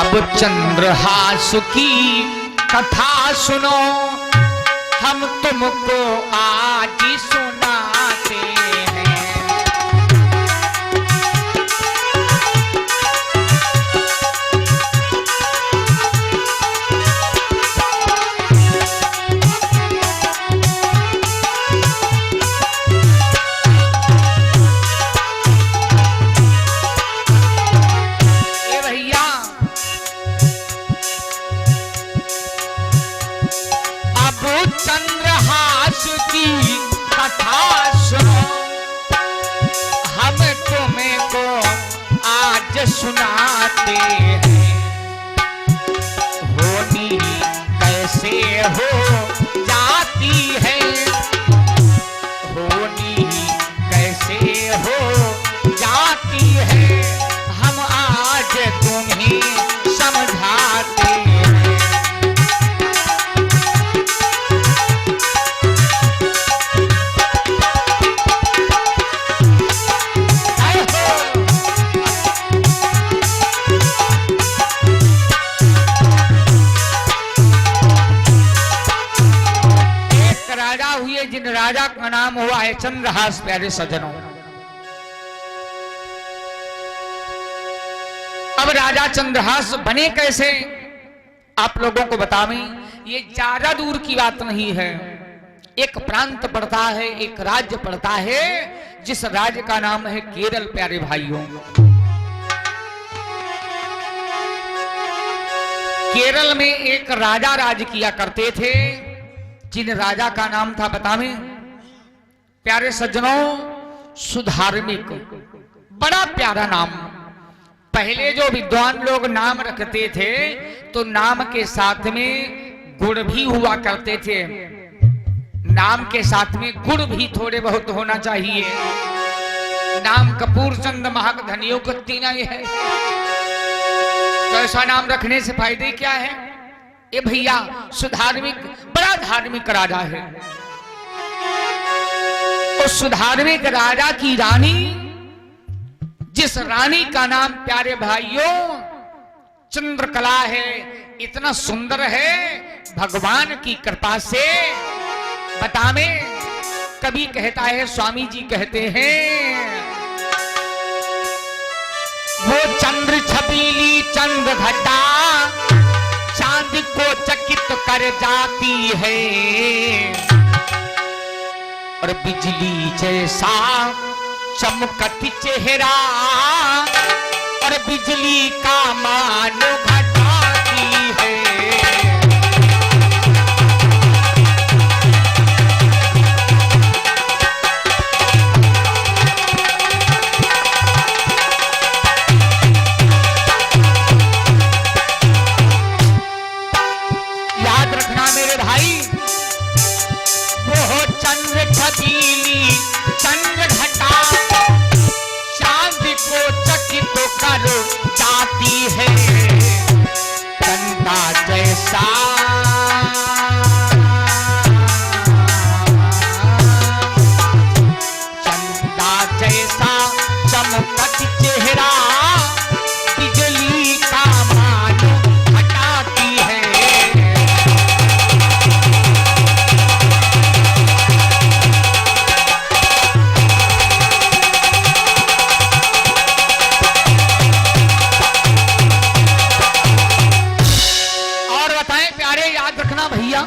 अब चंद्रहास की कथा सुनो, हम तुमको आज सुनाते हैं। ए भैया, अब चंद्रहास की कथा सुनो, हम तुम्हें को आज सुनाते हैं। होनी कैसे हो जाती है, होनी कैसे हो जाती है, हम आज तुम्हें समझाते हैं। हुए जिन राजा का नाम हुआ है चंद्रहास। प्यारे सज्जनों, अब राजा चंद्रहास बने कैसे, आप लोगों को बतावें। ये ज्यादा दूर की बात नहीं है। एक प्रांत पड़ता है, एक राज्य पड़ता है, जिस राज्य का नाम है केरल। प्यारे भाइयों, केरल में एक राजा राज किया करते थे, जिन राजा का नाम था बतावें। प्यारे सज्जनों, सुधार्मिक, बड़ा प्यारा नाम। पहले जो विद्वान लोग नाम रखते थे तो नाम के साथ में गुण भी हुआ करते थे। नाम के साथ में गुण भी थोड़े बहुत होना चाहिए। नाम कपूर चंद महक धनियों को तीना है, तो ऐसा नाम रखने से फायदे क्या है। ए भैया, सुधार्मिक बड़ा धार्मिक राजा है। उस सुधार्मिक राजा की रानी, जिस रानी का नाम प्यारे भाइयों चंद्रकला है, इतना सुंदर है, भगवान की कृपा से बतावे। कभी कहता है, स्वामी जी कहते हैं, वो चंद्र छबीली चंद्र घटा चांद को चकित कर जाती है, और बिजली जैसा चमकती चेहरा, और बिजली का मान घटाती है। मेरे भाई, वो चंद्र छबीली चंद्र घटा चांद को चकित कर जाती है, चंदा जैसा चंदा जैसा चमकती चेहरा, बिजली का मान हटाती है। भैया,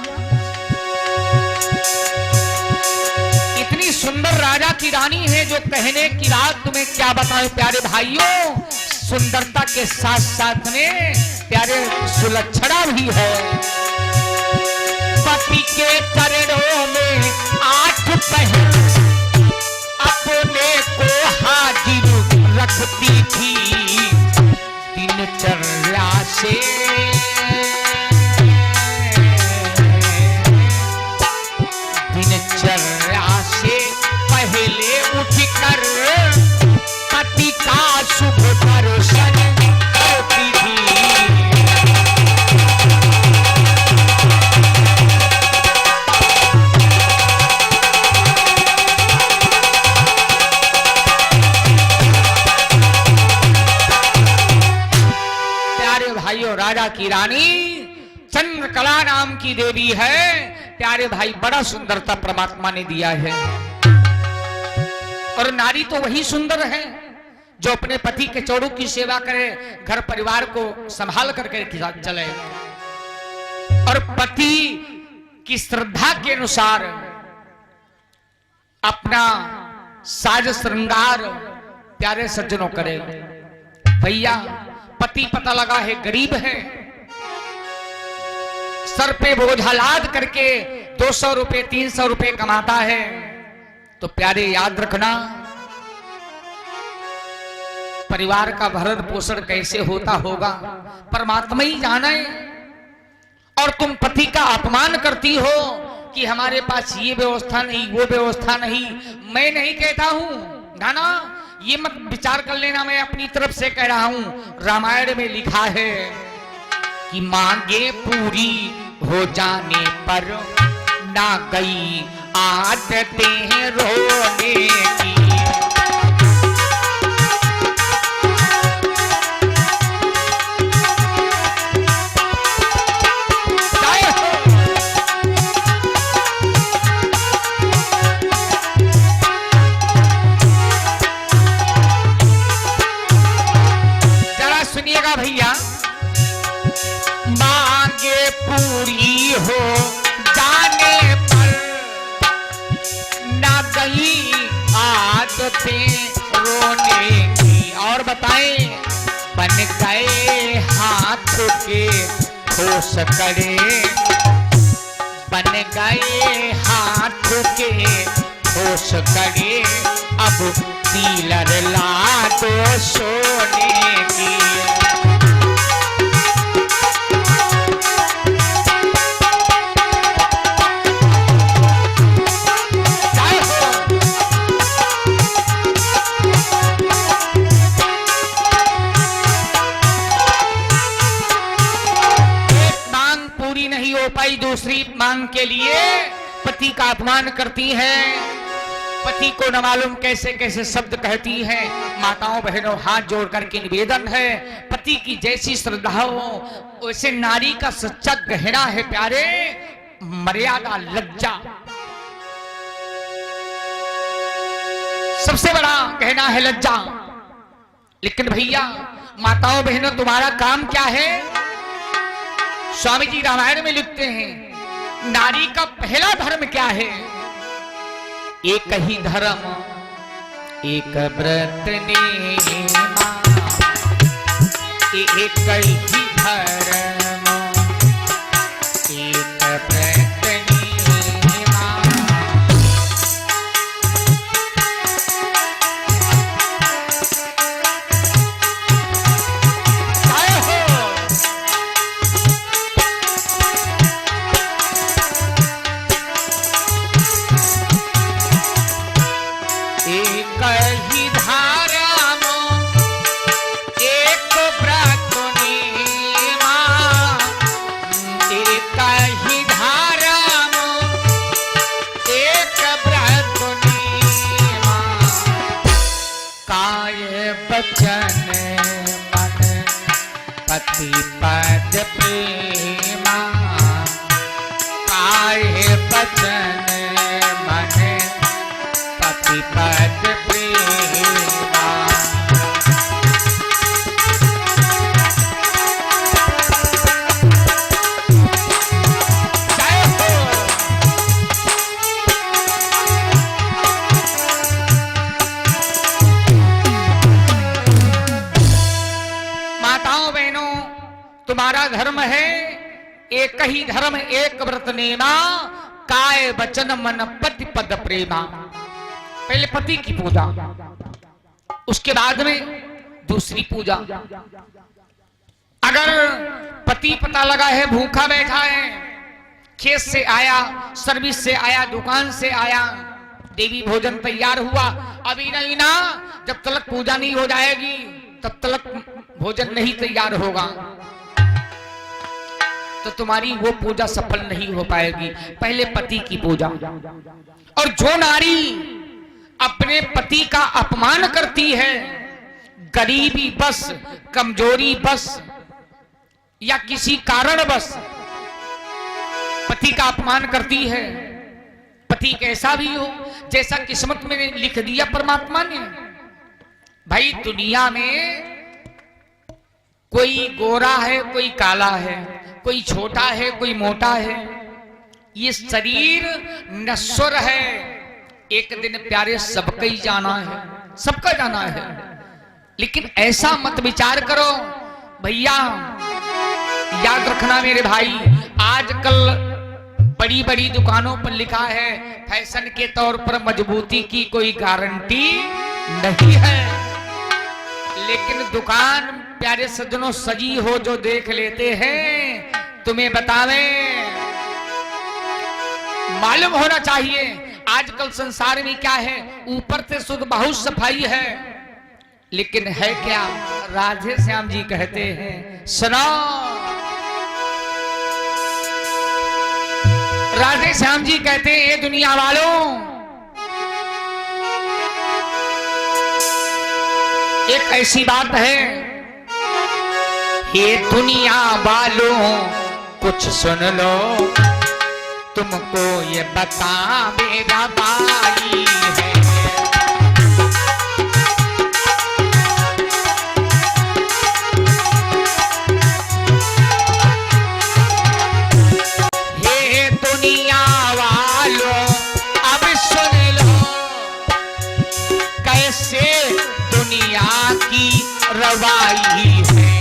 इतनी सुंदर राजा की रानी है, जो कहने की रात तुम्हें क्या बताएं प्यारे भाइयों। सुंदरता के साथ साथ में प्यारे सुलक्षणा भी है। पति के चरणों में 8 पहर अपने को हाजिर रखती थी, दिनचर्या से दिनचर्या से पहले उठकर पति का शुभ दर्शन करती थी। प्यारे भाइयों, जो राजा की रानी चंद्रकला नाम की देवी है प्यारे भाई, बड़ा सुंदरता परमात्मा ने दिया है। और नारी तो वही सुंदर है जो अपने पति के चौड़ों की सेवा करे, घर परिवार को संभाल करके चले और पति की श्रद्धा के अनुसार अपना साज श्रृंगार प्यारे सज्जनों करे। भैया पति पता लगा है गरीब है, सर पे बोझा लाद करके 200 रुपए 300 रुपए कमाता है, तो प्यारे याद रखना परिवार का भरण पोषण कैसे होता होगा परमात्मा ही जाने। और तुम पति का अपमान करती हो कि हमारे पास ये व्यवस्था नहीं वो व्यवस्था नहीं। मैं नहीं कहता हूं नाना, ये मत विचार कर लेना, मैं अपनी तरफ से कह रहा हूं। रामायण में लिखा है कि मांगे पूरी हो जाने पर ना गई आदतें रोने की। भैया मांगे पूरी हो जाने पर ना गई आदतें रोने की। और बताएं बन गए हाथ के ठोस कड़े, बन गए हाथ के ठोस कड़े, अब पीलर ला दो सोने की। दूसरी मांग के लिए पति का अपमान करती है, पति को न मालूम कैसे कैसे शब्द कहती है। माताओं बहनों हाथ जोड़ करके निवेदन है, पति की जैसी श्रद्धा हो वैसे नारी का सच्चा गहना है प्यारे मर्यादा लज्जा, सबसे बड़ा गहना है लज्जा। लेकिन भैया माताओं बहनों तुम्हारा काम क्या है? स्वामी जी रामायण में लिखते हैं नारी का पहला धर्म क्या है? एक ही धर्म एक व्रत नेमा, एक ही धर्म एक व्रत नेमा। पति पद प्रेमा, काहे बचन मन पति पद प्रेमा। माताओं बहनों तुम्हारा धर्म है एक ही धर्म एक व्रत नेमा, काय वचन मन पति पद प्रेमा। पहले पति की पूजा, उसके बाद में दूसरी पूजा। अगर पति पता लगा है भूखा बैठा है, खेत से आया, सर्विस से आया, दुकान से आया, देवी भोजन तैयार हुआ, अभी नहीं ना, जब तक पूजा नहीं हो जाएगी तब तक भोजन नहीं तैयार होगा, तो तुम्हारी वो पूजा सफल नहीं हो पाएगी। पहले पति की पूजा। और जो नारी अपने पति का अपमान करती है, गरीबी बस, कमजोरी बस, या किसी कारणवश पति का अपमान करती है, पति कैसा भी हो, जैसा किस्मत में लिख दिया परमात्मा ने। भाई दुनिया में कोई गोरा है, कोई काला है, कोई छोटा है, कोई मोटा है, ये शरीर नश्वर है, एक दिन प्यारे सबका ही जाना है, सबका जाना है। लेकिन ऐसा मत विचार करो भैया, याद रखना मेरे भाई, आजकल बड़ी बड़ी दुकानों पर लिखा है फैशन के तौर पर मजबूती की कोई गारंटी नहीं है, लेकिन दुकान प्यारे सज्जनों सजी हो जो देख लेते हैं, तुम्हें बतावे मालूम होना चाहिए आजकल संसार में क्या है। ऊपर से शुद्ध बहुत सफाई है, लेकिन है क्या, राधे श्याम जी कहते हैं, सुनो राधे श्याम जी कहते हैं, ये दुनिया वालों, एक ऐसी बात है, ये दुनिया वालों कुछ सुन लो, तुमको ये बता मेरा भाई है, ये दुनिया वालों अब सुन लो, कैसे दुनिया की रवाई है।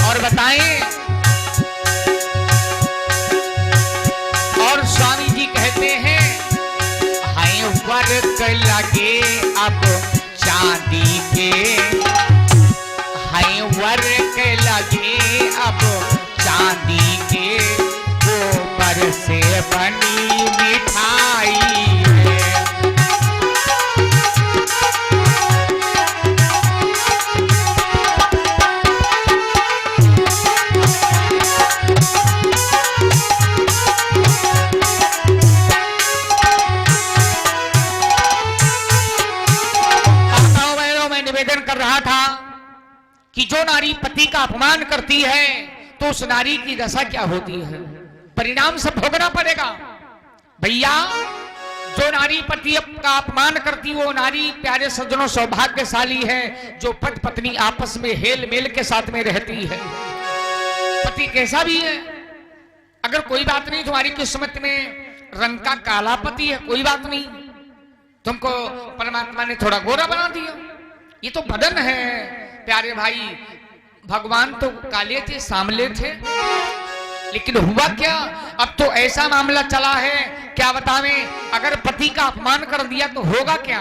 और बताएं, और स्वामी जी कहते हैं, हाय वर्क लगे अब चांदी के, हाय वर्क लगे अब चांदी के, गोबर से बनी मिठाई है। कर रहा था कि जो नारी पति का अपमान करती है तो उस नारी की दशा क्या होती है, परिणाम सब भोगना पड़ेगा। भैया जो नारी पति का अपमान करती वो नारी प्यारे सज्जनों सौभाग्यशाली है, जो पति पत्नी आपस में हेल मेल के साथ में रहती है। पति कैसा भी है, अगर कोई बात नहीं तुम्हारी किस्मत में रंग का काला पति है, कोई बात नहीं, तुमको परमात्मा ने थोड़ा गोरा बना दिया, ये तो बदन है प्यारे भाई। भगवान तो काले थे, सांवले थे, लेकिन हुआ क्या, अब तो ऐसा मामला चला है, क्या बतावें, अगर पति का अपमान कर दिया तो होगा क्या।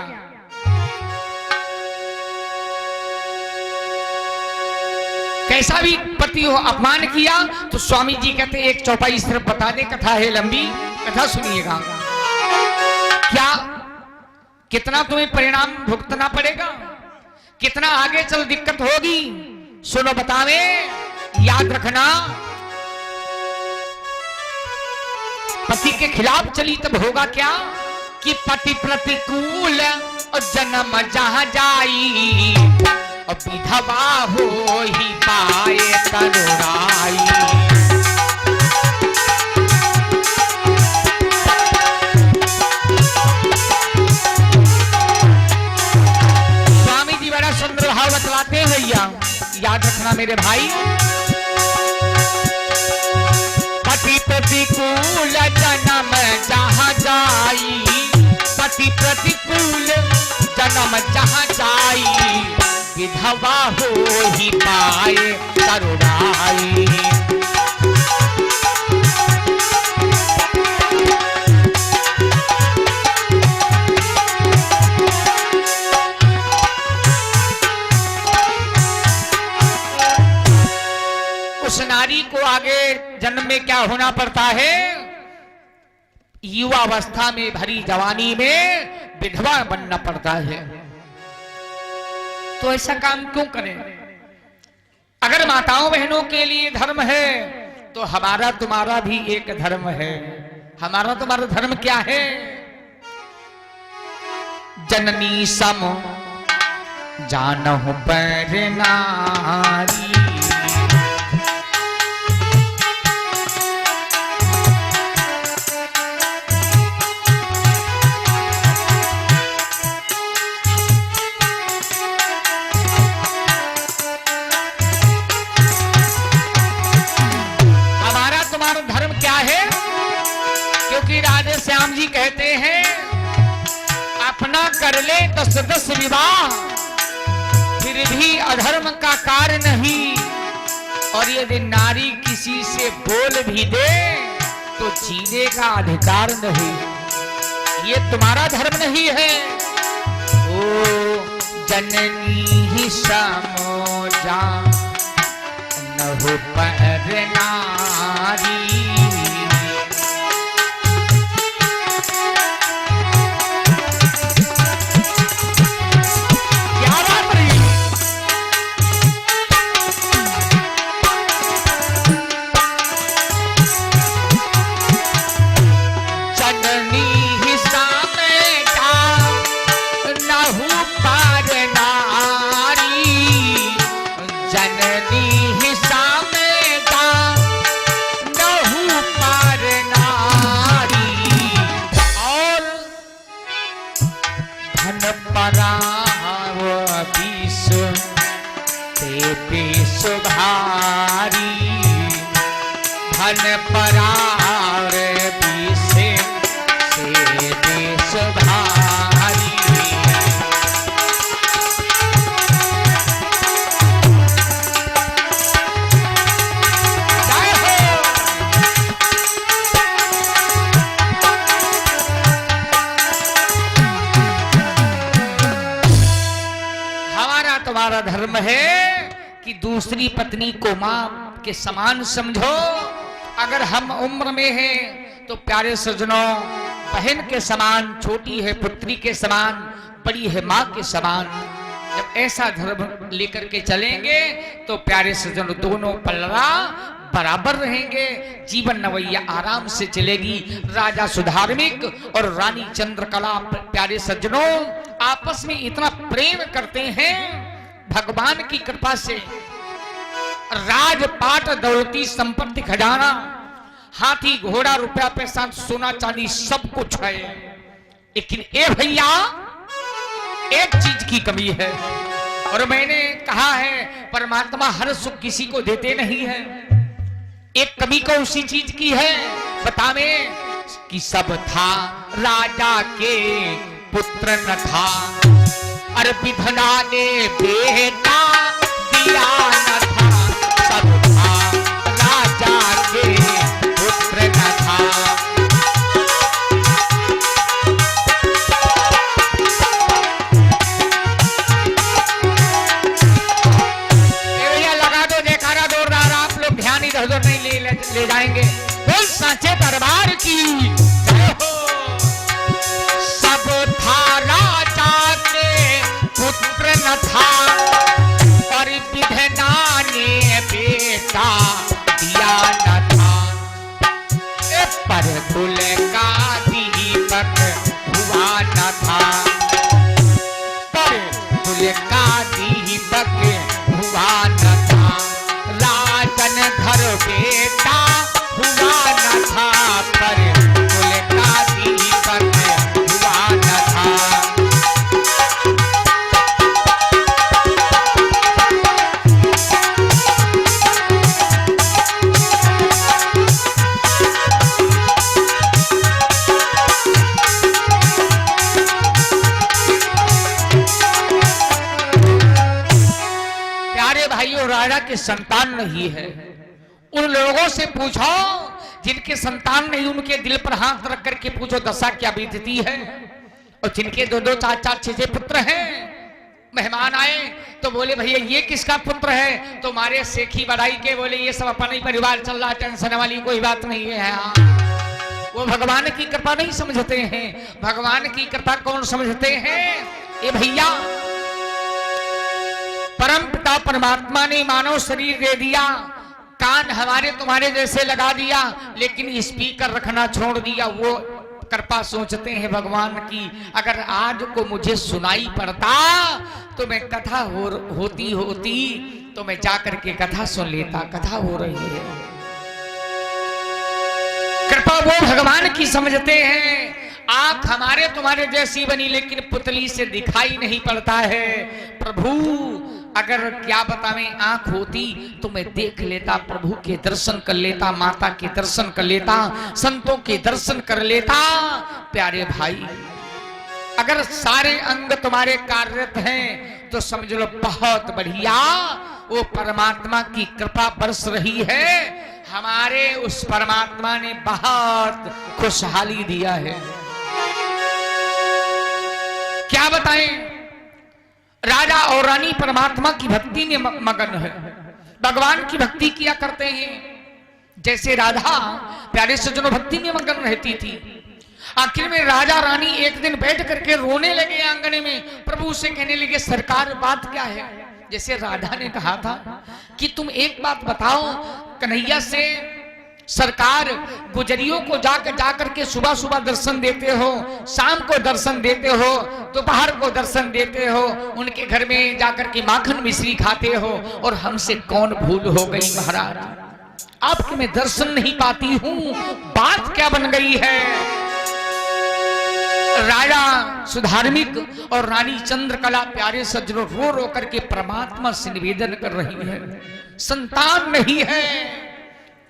कैसा भी पति हो, अपमान किया तो स्वामी जी कहते एक चौपाई सिर्फ बता दे, कथा है लंबी, कथा सुनिएगा, क्या कितना तुम्हें परिणाम भुगतना पड़ेगा, कितना आगे चल दिक्कत होगी, सुनो बतावे, याद रखना। पति के खिलाफ चली तब होगा क्या, कि पति प्रतिकूल और जन्म जहां जाई, और विधवा हो ही पाए तरुणाई। सुंदर भाव बतलाते हैं भैया, याद रखना मेरे भाई, पति प्रतिकूल जन्म जहां जाई, पति प्रतिकूल जन्म जहां जाई, विधवा हो ही पाए तरुणाई। उस नारी को आगे जन्म में क्या होना पड़ता है, युवा अवस्था में भरी जवानी में विधवा बनना पड़ता है। तो ऐसा काम क्यों करें, अगर माताओं बहनों के लिए धर्म है तो हमारा तुम्हारा भी एक धर्म है। हमारा तुम्हारा धर्म क्या है, जननी सम जानहु पर नारी, 10-10 विवाह, फिर भी अधर्म का कार्य नहीं। और यदि नारी किसी से बोल भी दे तो जीने का अधिकार नहीं। ये तुम्हारा धर्म नहीं है। ओ जननी ही समोजा नहु पर नारी। धन परार बीसे से देश भारी। हमारा तुम्हारा धर्म है कि दूसरी पत्नी को मां के समान समझो। अगर हम उम्र में हैं तो प्यारे सज्जनों बहन के समान, छोटी है पुत्री के समान, बड़ी है मां के समान। जब ऐसा धर्म लेकर के चलेंगे तो प्यारे सज्जनों दोनों पल्ला बराबर रहेंगे। जीवन नवैया आराम से चलेगी। राजा सुधार्मिक और रानी चंद्रकला प्यारे सज्जनों आपस में इतना प्रेम करते हैं भगवान की कृपा से। राजपाट, दौलती, संपत्ति, खजाना, हाथी घोड़ा, रुपया पैसा, सोना चांदी सब कुछ है। लेकिन ए भैया एक चीज की कमी है। और मैंने कहा है परमात्मा हर सुख किसी को देते नहीं है। एक कमी कौन सी चीज की है बतावे? कि सब था राजा के पुत्र न था, और विधना ने बेटा दिया न था। सब था राजा के पुत्र न था। लगा दो देखारा जोरदार, आप लोग ध्यान इधर उधर नहीं ले जाएंगे। बोल साचे दरबार की जय हो। सब था राजा के पुत्र न था, और विधना ने बेटा दिया न था। पर कुल का दीपक हुआ न था, पर कुल का दीपक हुआ न था। राजन घर बेटा हुआ न था, पर कुल का दीपक हुआ न था। राजा के संतान नहीं है। उन लोगों से पूछो जिनके संतान नहीं, उनके दिल पर हाथ रख करके पूछो दशा क्या बीतती है। और जिनके 2-2, 4-4, 6-6 पुत्र हैं, मेहमान आए तो बोले भैया ये किसका पुत्र है? तो मारे सेखी बढ़ाई के बोले ये सब अपना ही परिवार चल रहा, टेंशन वाली कोई बात नहीं है। वो भगवान की कृपा नहीं समझते हैं। भगवान की कृपा कौन समझते हैं? ये भैया परम पिता परमात्मा ने मानव शरीर दे दिया, कान हमारे तुम्हारे जैसे लगा दिया, लेकिन स्पीकर रखना छोड़ दिया। वो कृपा सोचते हैं भगवान की। अगर आज को मुझे सुनाई पड़ता तो मैं कथा होती तो मैं जाकर के कथा सुन लेता। कथा हो रही है, कृपा वो भगवान की समझते हैं। आंख हमारे तुम्हारे जैसी बनी, लेकिन पुतली से दिखाई नहीं पड़ता है। प्रभु अगर क्या बतावें, आंख होती तो मैं देख लेता, प्रभु के दर्शन कर लेता, माता के दर्शन कर लेता, संतों के दर्शन कर लेता। प्यारे भाई अगर सारे अंग तुम्हारे कार्यरत हैं तो समझ लो बहुत बढ़िया, वो परमात्मा की कृपा बरस रही है। हमारे उस परमात्मा ने बहुत खुशहाली दिया है। क्या बताएं, राजा और रानी परमात्मा की भक्ति में मगन है, भगवान की भक्ति किया करते हैं। जैसे राधा प्यारे सज्जनों भक्ति में मगन रहती थी। आखिर में राजा रानी एक दिन बैठ करके रोने लगे आंगने में, प्रभु से कहने लगे सरकार बात क्या है। जैसे राधा ने कहा था कि तुम एक बात बताओ, कन्हैया से सरकार गुजरियों को जाकर के सुबह सुबह दर्शन देते हो, शाम को दर्शन देते हो, दोपहर को दर्शन देते हो, उनके घर में जाकर के माखन मिश्री खाते हो, और हमसे कौन भूल हो गई महाराज, आपके मैं दर्शन नहीं पाती हूं, बात क्या बन गई है। राजा सुधार्मिक और रानी चंद्रकला प्यारे सज्जनों रो रो करके परमात्मा से निवेदन कर रही है, संतान नहीं है।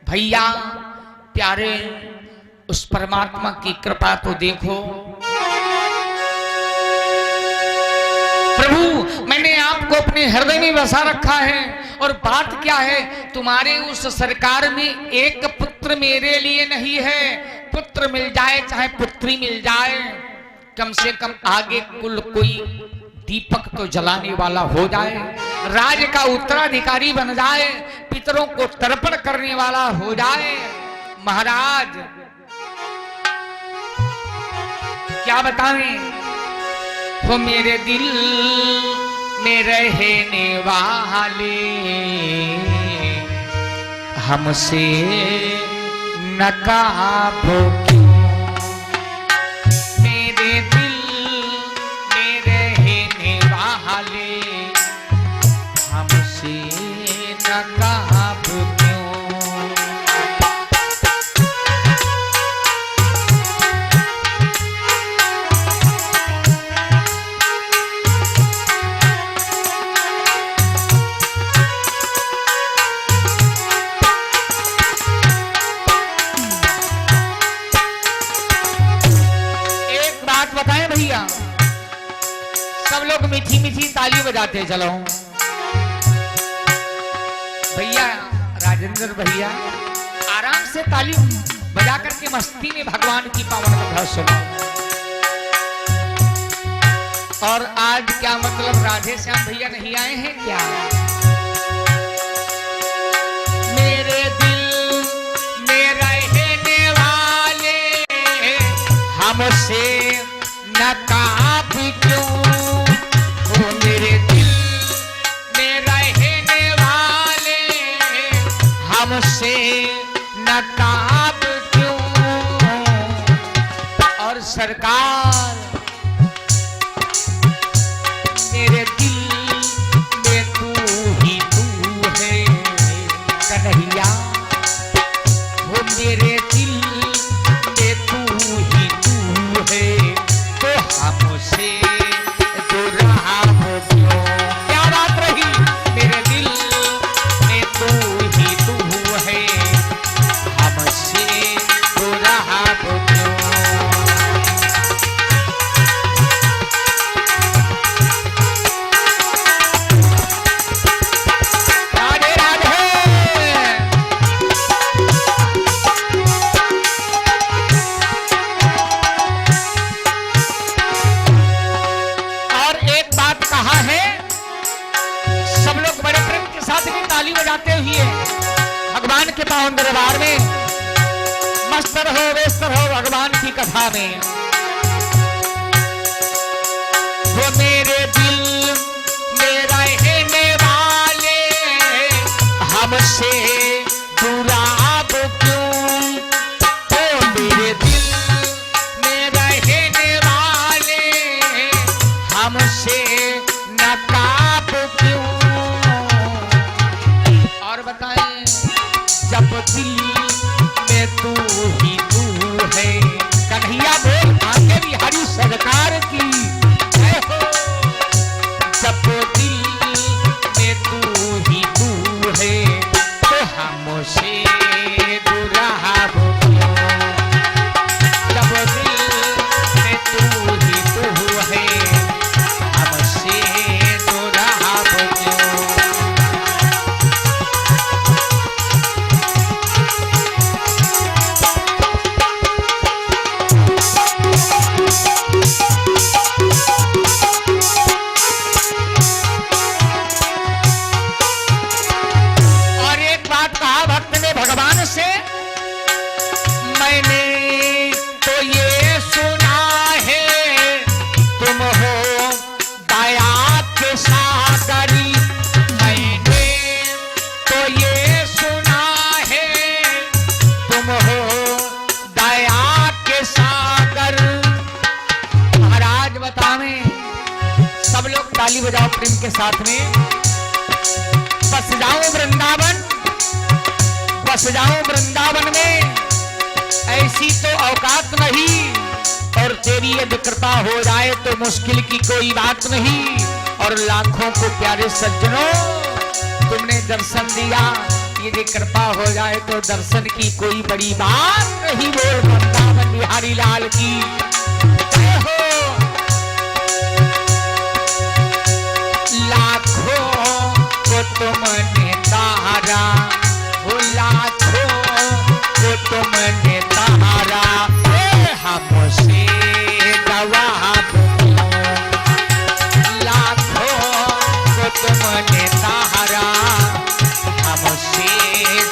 भैया प्यारे उस परमात्मा की कृपा तो देखो। प्रभु मैंने आपको अपने हृदय में बसा रखा है, और बात क्या है, तुम्हारे उस सरकार में एक पुत्र मेरे लिए नहीं है। पुत्र मिल जाए चाहे पुत्री मिल जाए, कम से कम आगे कुल कोई दीपक तो जलाने वाला हो जाए, राज का उत्तराधिकारी बन जाए, पितरों को तर्पण करने वाला हो जाए। महाराज क्या बताएं, वो मेरे दिल में रहने वाले हमसे नकाबो क्यों, मेरे दिल में रहने वाले हमसे नकाबो क्यों। सब लोग मीठी मीठी ताली बजाते चलो। भैया राजेंद्र भैया आराम से ताली बजा करके मस्ती में भगवान की पावन कथा सुनो। और आज क्या मतलब राधे श्याम भैया नहीं आए हैं क्या? मेरे दिल में रहने वाले हमसे नकाब क्यों, वो मेरे दिल में रहने वाले हमसे नकाब क्यों। और सरकार मेरे दिल में तू ही तू है कन्हैया, वो मेरे दिल में तू ही तू है, तो हमसे दुराब क्यों। क्या बात रही, मेरे दिल में तू ही तू है, हमसे दुराब क्यों। राधे राधे। सब लोग बड़े प्रेम के साथ में ताली बजाते हुए भगवान के पावन दरबार में मस्त रहो व्यस्त रहो भगवान की कथा में। वो मेरे दिल में रहने वाले हमसे दुराब क्यों, वो मेरे दिल में रहने वाले हमसे नकाब क्यों। और बताएं, जब दिल में तू ही तू है कन्हैया बोल आगे भी हरी सरकार की जय हो। जब दिल में तू ही तू है, तो हमसे दुराब क्यों। जब दिल में तू ही तू के सागरी, मैंने तो ये सुना है तुम हो दया के सागर। महाराज बतावें, सब लोग ताली बजाओ प्रेम के साथ में। बस जाऊं वृंदावन, बस जाऊं वृंदावन में, ऐसी तो औकात नहीं, और तेरी यदि कृपा हो जाए तो मुश्किल की कोई बात नहीं। और लाखों को प्यारे सज्जनों, तुमने दर्शन दिया, यदि कृपा हो जाए तो दर्शन की कोई बड़ी बात नहीं। बोल वृंदावन बिहारी लाल की जय हो। लाखों को तुमने तारा, हो लाखों को तुमने तारा, हमसे जवाब दो। लाखों को तुमने तारा, हमसे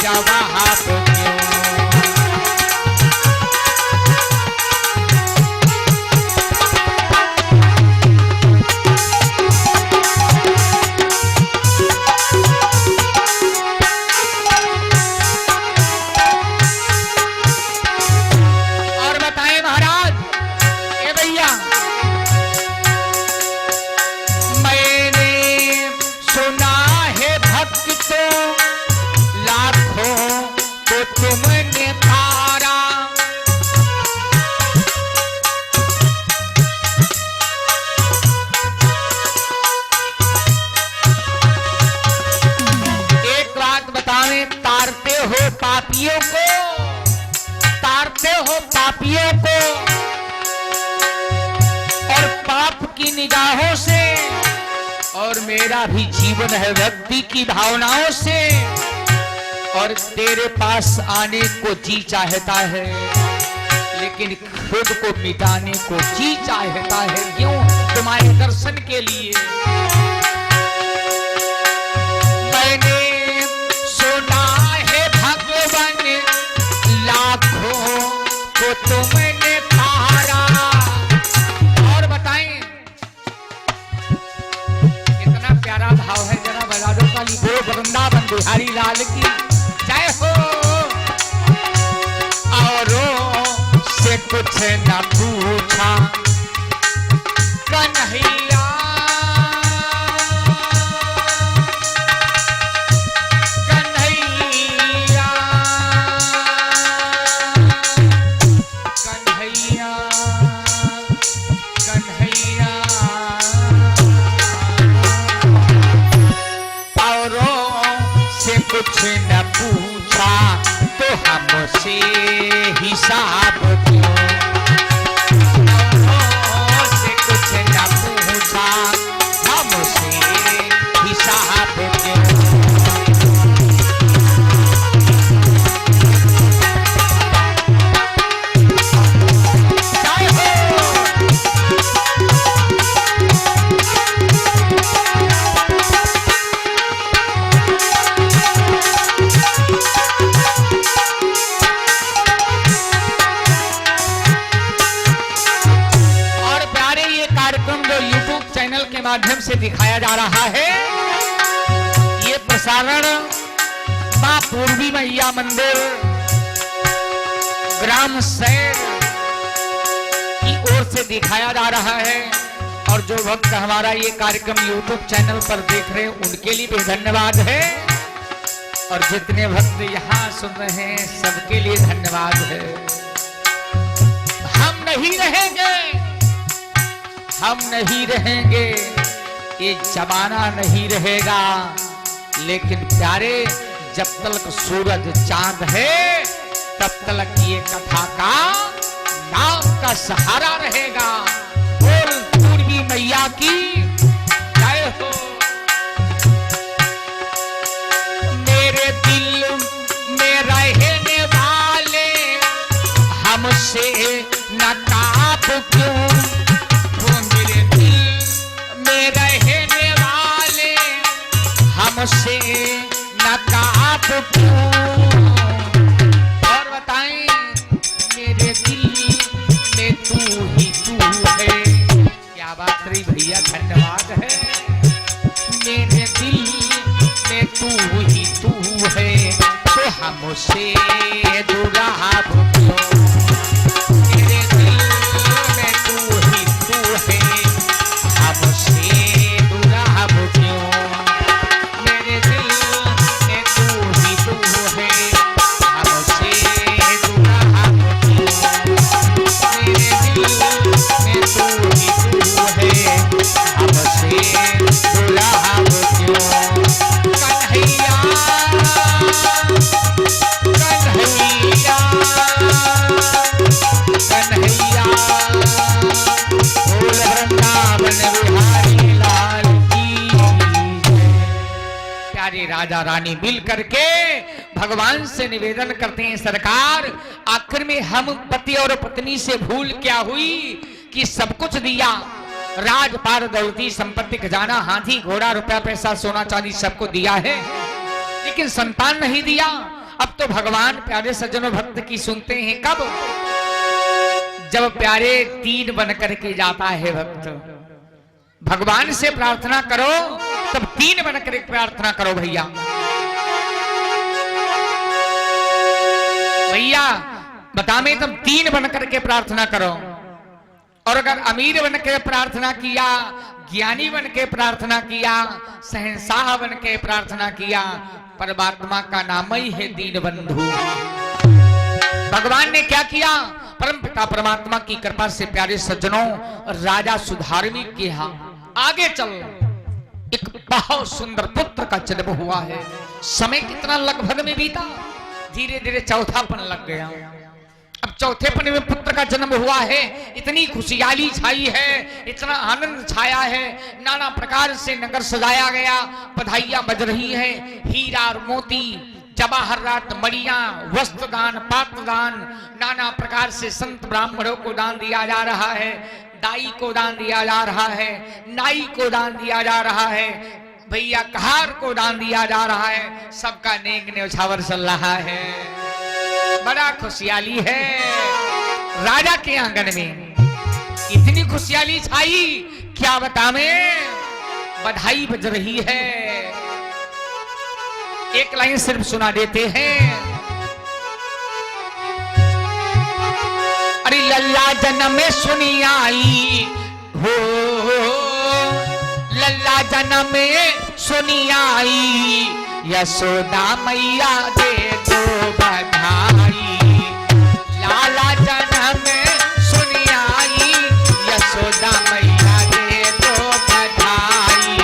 जवाब दो। तुमने तारा, एक बात बतावें, तारते हो पापियों को, तारते हो पापियों को, और पाप की निगाहों से, और मेरा भी जीवन है व्यक्ति की भावनाओं से, और तेरे पास आने को जी चाहता है, लेकिन खुद को मिटाने को जी चाहता है। क्यों? तुम्हारे दर्शन के लिए। मैंने सुना है भगवान, लाखों को तुमने तारा। और बताएं, कितना प्यारा भाव है, जरा बजा दो ताली। बोल वृंदावन बिहारी लाल की जय हो। औरों से कुछ न पूछा कन्हैया, कन्हैया, कन्हैया, कन्हैया। औरों से कुछ न पूछा तो हमसे हिसाब क्यों? औरों से कुछ न पूछा, हमसे हिसाब क्यों? के माध्यम से दिखाया जा रहा है, ये प्रसारण मां पूर्वी मैया मंदिर ग्राम शहर की ओर से दिखाया जा रहा है। और जो भक्त हमारा ये कार्यक्रम YouTube चैनल पर देख रहे हैं, उनके लिए भी धन्यवाद है, और जितने भक्त यहाँ सुन रहे हैं सबके लिए धन्यवाद है। हम नहीं रहेंगे, हम नहीं रहेंगे, ये जमाना नहीं रहेगा, लेकिन प्यारे जब तक सूरज चांद है तब तक ये कथा का नाम का सहारा रहेगा। बोल पूर्वी मैया की जय हो। मेरे दिल में रहने वाले हमसे नकाब क्यों? मेरे दिल में रहने वाले हमसे नकाब क्यों? और बताएं, मेरे दिल में तू ही तू है। क्या बात रही भैया, धन्यवाद है। तू ही तू है तो हमसे दुराब क्यों, मेरे दिल में तू ही तू है हमसे दुराब क्यों, मेरे दिल में तू ही तू है हमसे दुराब क्यों, मेरे दिल में तू ही तू है हमसे दुराब क्यों। कन्हैया कन्हैया कन्हैया बोल वृंदावन बिहारी लाल की जय। प्यारे राजा रानी मिल करके भगवान से निवेदन करते हैं, सरकार आखिर में हम पति और पत्नी से भूल क्या हुई कि सब कुछ दिया, राजपाट दौलती संपत्ति खजाना हाथी घोड़ा रुपया पैसा सोना चांदी सबको दिया है, लेकिन संतान नहीं दिया। अब तो भगवान प्यारे सज्जनों भक्त की सुनते हैं कब, जब प्यारे तीन बन करके जाता है भक्त। भगवान से प्रार्थना करो तब तीन बन करके प्रार्थना करो भैया। भैया बता में तब तीन बन करके प्रार्थना करो। और अगर अमीर बन के प्रार्थना किया, ज्ञानी बन के प्रार्थना किया, शहंशाह बन के प्रार्थना किया, परमात्मा का नाम ही है दीन बंधु। भगवान ने क्या किया, परम पिता परमात्मा की कृपा से प्यारे सज्जनों राजा सुधार्मी के यहाँ आगे चल एक बहुत सुंदर पुत्र का जन्म हुआ है। समय कितना लगभग में बीता, धीरे धीरे चौथापन लग गया। अब चौथेपन में पुत्र का जन्म हुआ है, इतनी खुशहाली छाई है, इतना आनंद छाया है, नाना प्रकार से नगर सजाया गया, बधाइयां बज रही है, हीरा और मोती जवाहरात मणियां वस्त्र दान पात्र दान नाना प्रकार से संत ब्राह्मणों को दान दिया जा रहा है, दाई को दान दिया जा रहा है, नाई को दान दिया जा रहा है, भैया कहार को दान दिया जा रहा है, सबका नेक न्यौछावर चल रहा है। बड़ा खुशहाली है राजा के आंगन में, इतनी खुशहाली छाई क्या बतावें, बधाई बज रही है। एक लाइन सिर्फ सुना देते हैं। अरे लल्ला जन्म में सुनी आई हो, लल्ला जन्म में सुनी आई, यशोदा मैया दे दो बधाई, लाला जन्म में सुनी आई, यशोदा मैया दे दो बधाई।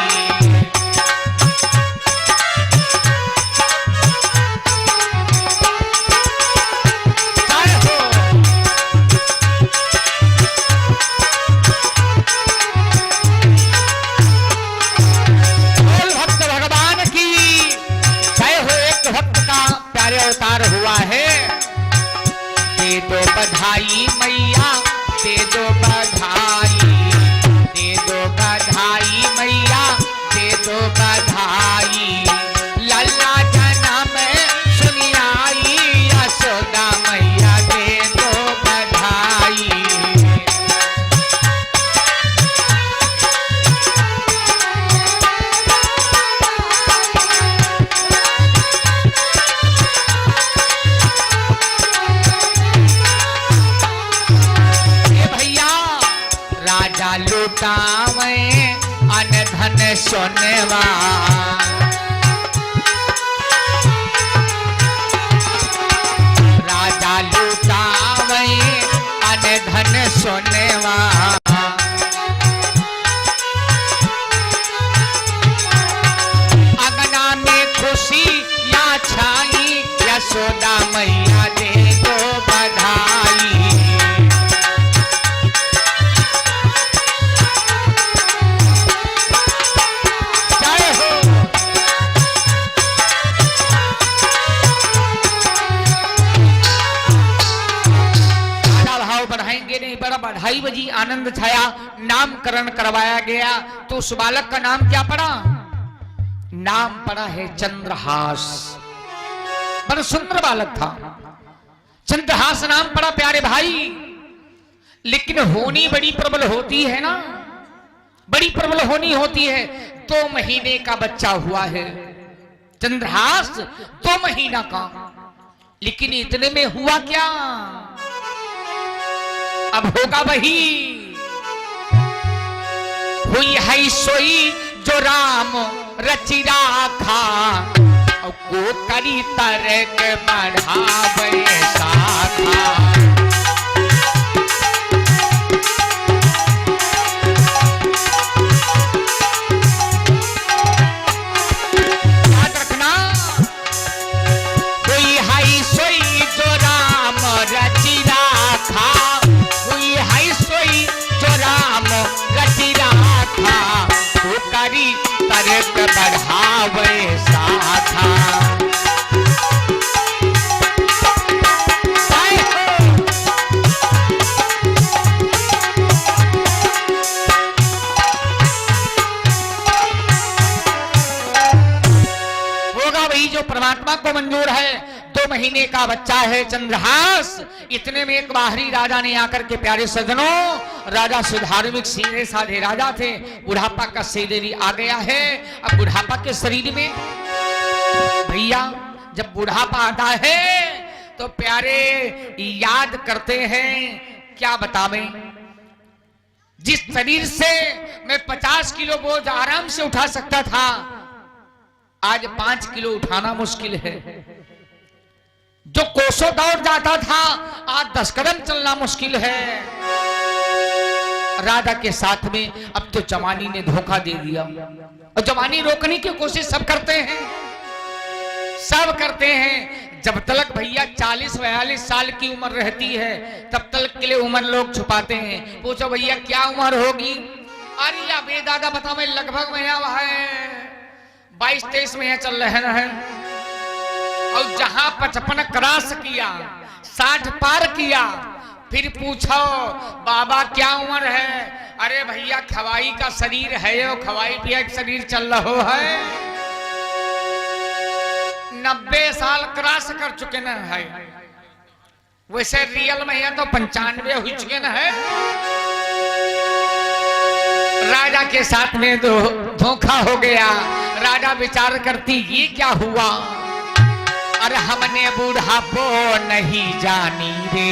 अवतार हुआ है, दे दो बधाई मैया दे दो बधाई, दे दो बधाई मैया दे दो बधाई, लल्ला जन्म सुनी आई, यशोदा मैया दे दो बधाई। लुटावे अन धन सोनेवा, राजा लुटावे अन धन सोनेवा, अगना में खुशी या छाई, यशोदा मैया दे दो बधाई। बड़ा बधाई बजी, आनंद छाया, नामकरण करवाया गया। तो उस बालक का नाम क्या पड़ा, नाम पड़ा है चंद्रहास। बड़ा सुंदर बालक था, चंद्रहास नाम पड़ा प्यारे भाई। लेकिन होनी बड़ी प्रबल होती है ना, बड़ी प्रबल होनी होती है। 2 महीने का बच्चा हुआ है, चंद्रहास 2 महीना का। लेकिन इतने में हुआ क्या? अब होगा वही, हुई है सोई जो राम रचि राखा, को करी तरक बढ़ावे साखा। याद रखना, हुई है सोई जो राम रचि राखा, हुई है सोई जो राम रचि राखा, को करी तरक बढ़ावे साखा। जो परमात्मा को मंजूर है। 2 महीने का बच्चा है चंद्रहास। इतने में एक बाहरी राजा ने आकर के, प्यारे सज्जनों, राजा सुधार्मिक सीधे साधे राजा थे, बुढ़ापा का शरीर आ गया है। अब बुढ़ापा के शरीर में भैया जब बुढ़ापा आता है तो प्यारे याद करते हैं, क्या बतावें, जिस शरीर से मैं 50 किलो बोझ आराम से उठा सकता था, आज 5 किलो उठाना मुश्किल है। जो कोसों दौड़ जाता था, आज 10 कदम चलना मुश्किल है। राजा के साथ में अब तो जवानी ने धोखा दे दिया, और जवानी रोकने की कोशिश सब करते हैं, सब करते हैं। जब तक भैया 40-42 साल की उम्र रहती है, तब तक के लिए उम्र लोग छुपाते हैं। पूछो भैया क्या उम्र होगी? अरे या बेदादा बता, मैं लगभग महीना है 22-23 में चल रहे हैं। और जहां 55 क्रॉस किया, 60 पार किया, फिर पूछो बाबा क्या उम्र है? अरे भैया खवाई का शरीर है, वो खवाई पिया का शरीर चल रहा है। 90 साल क्रॉस कर चुके न है। वैसे रियल में है तो 95 हो चुके न है। राजा के साथ में तो धोखा हो गया। राजा विचार करती ये क्या हुआ? अरे हमने बुढ़ापो नहीं जानी रे,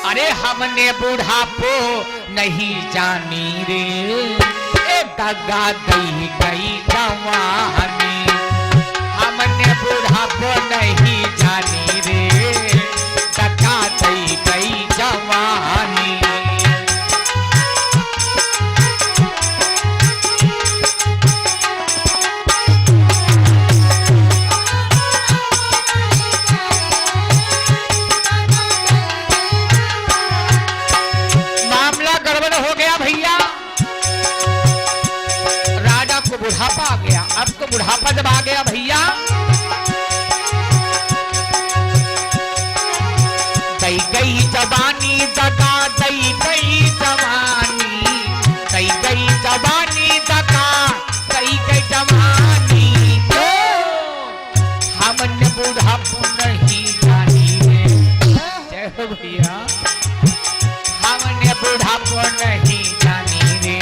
अरे हमने बुढ़ापो नहीं जानी रे, ए दगा दई गई जवानी, हमने बुढ़ापो नहीं जानी रे, दगा दई गई जवानी। बुढ़ापा आ गया। अब तो बुढ़ापा जब आ गया भैया, दई गई जवानी, दगा दई गई जवानी, दई गई जवानी, दगा दई गई जवानी। तो हमने बुढ़ापो नहीं जानी रे, जय हो भैया, हमने बुढ़ापो नहीं जानी रे,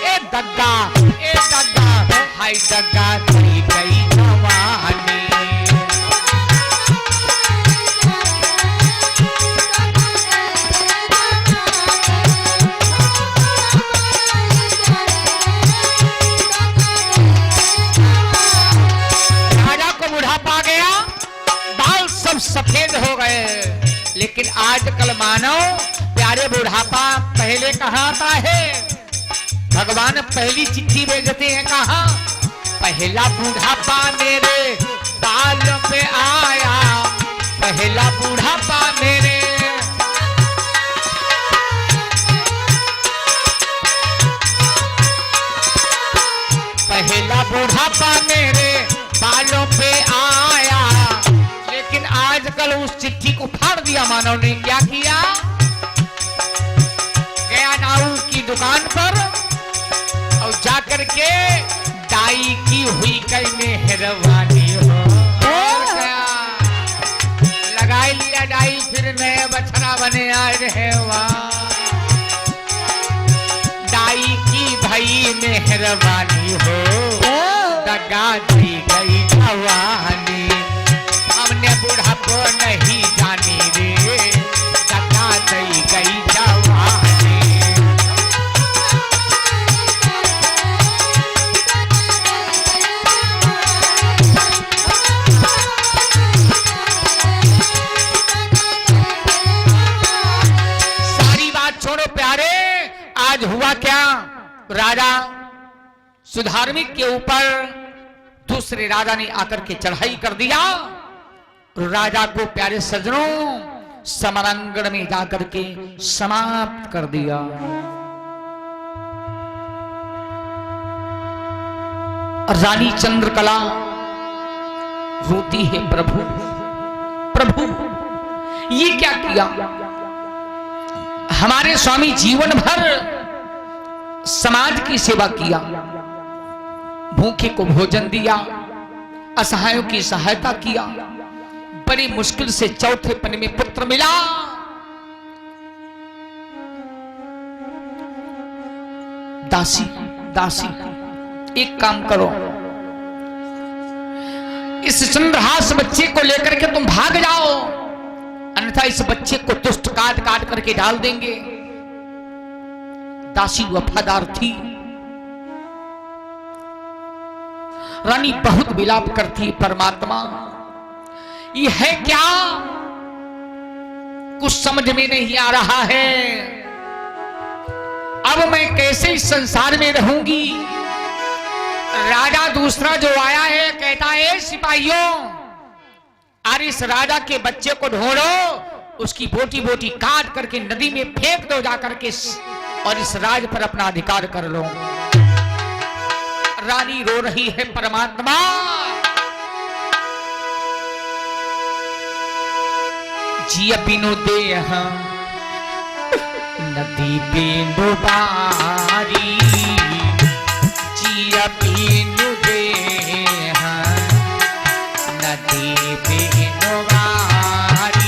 ए दगा हाय दगा दई गई जवानी। राजा को बुढ़ापा आ गया, बाल सब सफेद हो गए। लेकिन आजकल मानो प्यारे बुढ़ापा पहले कहाँ आता है? भगवान पहली चिट्ठी भेजते हैं कहाँ? पहला बुढ़ापा मेरे बाल पे आया, पहला बुढ़ापा मेरे, पहला बुढ़ापा मेरे बालों पे आया। लेकिन आजकल उस चिट्ठी को फाड़ दिया मानव ने। क्या किया? गया नाऊ की दुकान पर और जाकर के डाई की हुई कई मेहरबानी हो, लगाई लिया डाई, फिर नए बछड़ा बने आए रहे। डाई की भाई मेहरबानी हो, दगा दी गई जवानी, हमने बुढ़ापो नहीं जानी रे, दगा दी गई जवानी। सारी बात छोड़ो प्यारे, आज हुआ क्या, राजा सुधार्मिक के ऊपर दूसरे राजा ने आकर के चढ़ाई कर दिया। राजा को प्यारे सज्जनों समरांगण में जाकर के समाप्त कर दिया। रानी चंद्रकला रोती है, प्रभु प्रभु ये क्या किया, हमारे स्वामी जीवन भर समाज की सेवा किया, भूखे को भोजन दिया, असहायों की सहायता किया, बड़ी मुश्किल से चौथे पन में पुत्र मिला, दासी दासी एक काम करो, इस चंद्रहास बच्चे को लेकर के तुम भाग जाओ, अन्यथा इस बच्चे को दुष्ट काट काट करके डाल देंगे। दासी वफादार थी। रानी बहुत विलाप करती, परमात्मा ये है क्या, कुछ समझ में नहीं आ रहा है, अब मैं कैसे इस संसार में रहूंगी। राजा दूसरा जो आया है कहता है, सिपाहियों अरे इस राजा के बच्चे को ढूंढो, उसकी बोटी बोटी काट करके नदी में फेंक दो जाकर के, और इस राज पर अपना अधिकार कर लो। रानी रो रही है, परमात्मा जिया बिनु देह नदी बिनु बारी, जिया बिनु देह नदी बिनु बारी।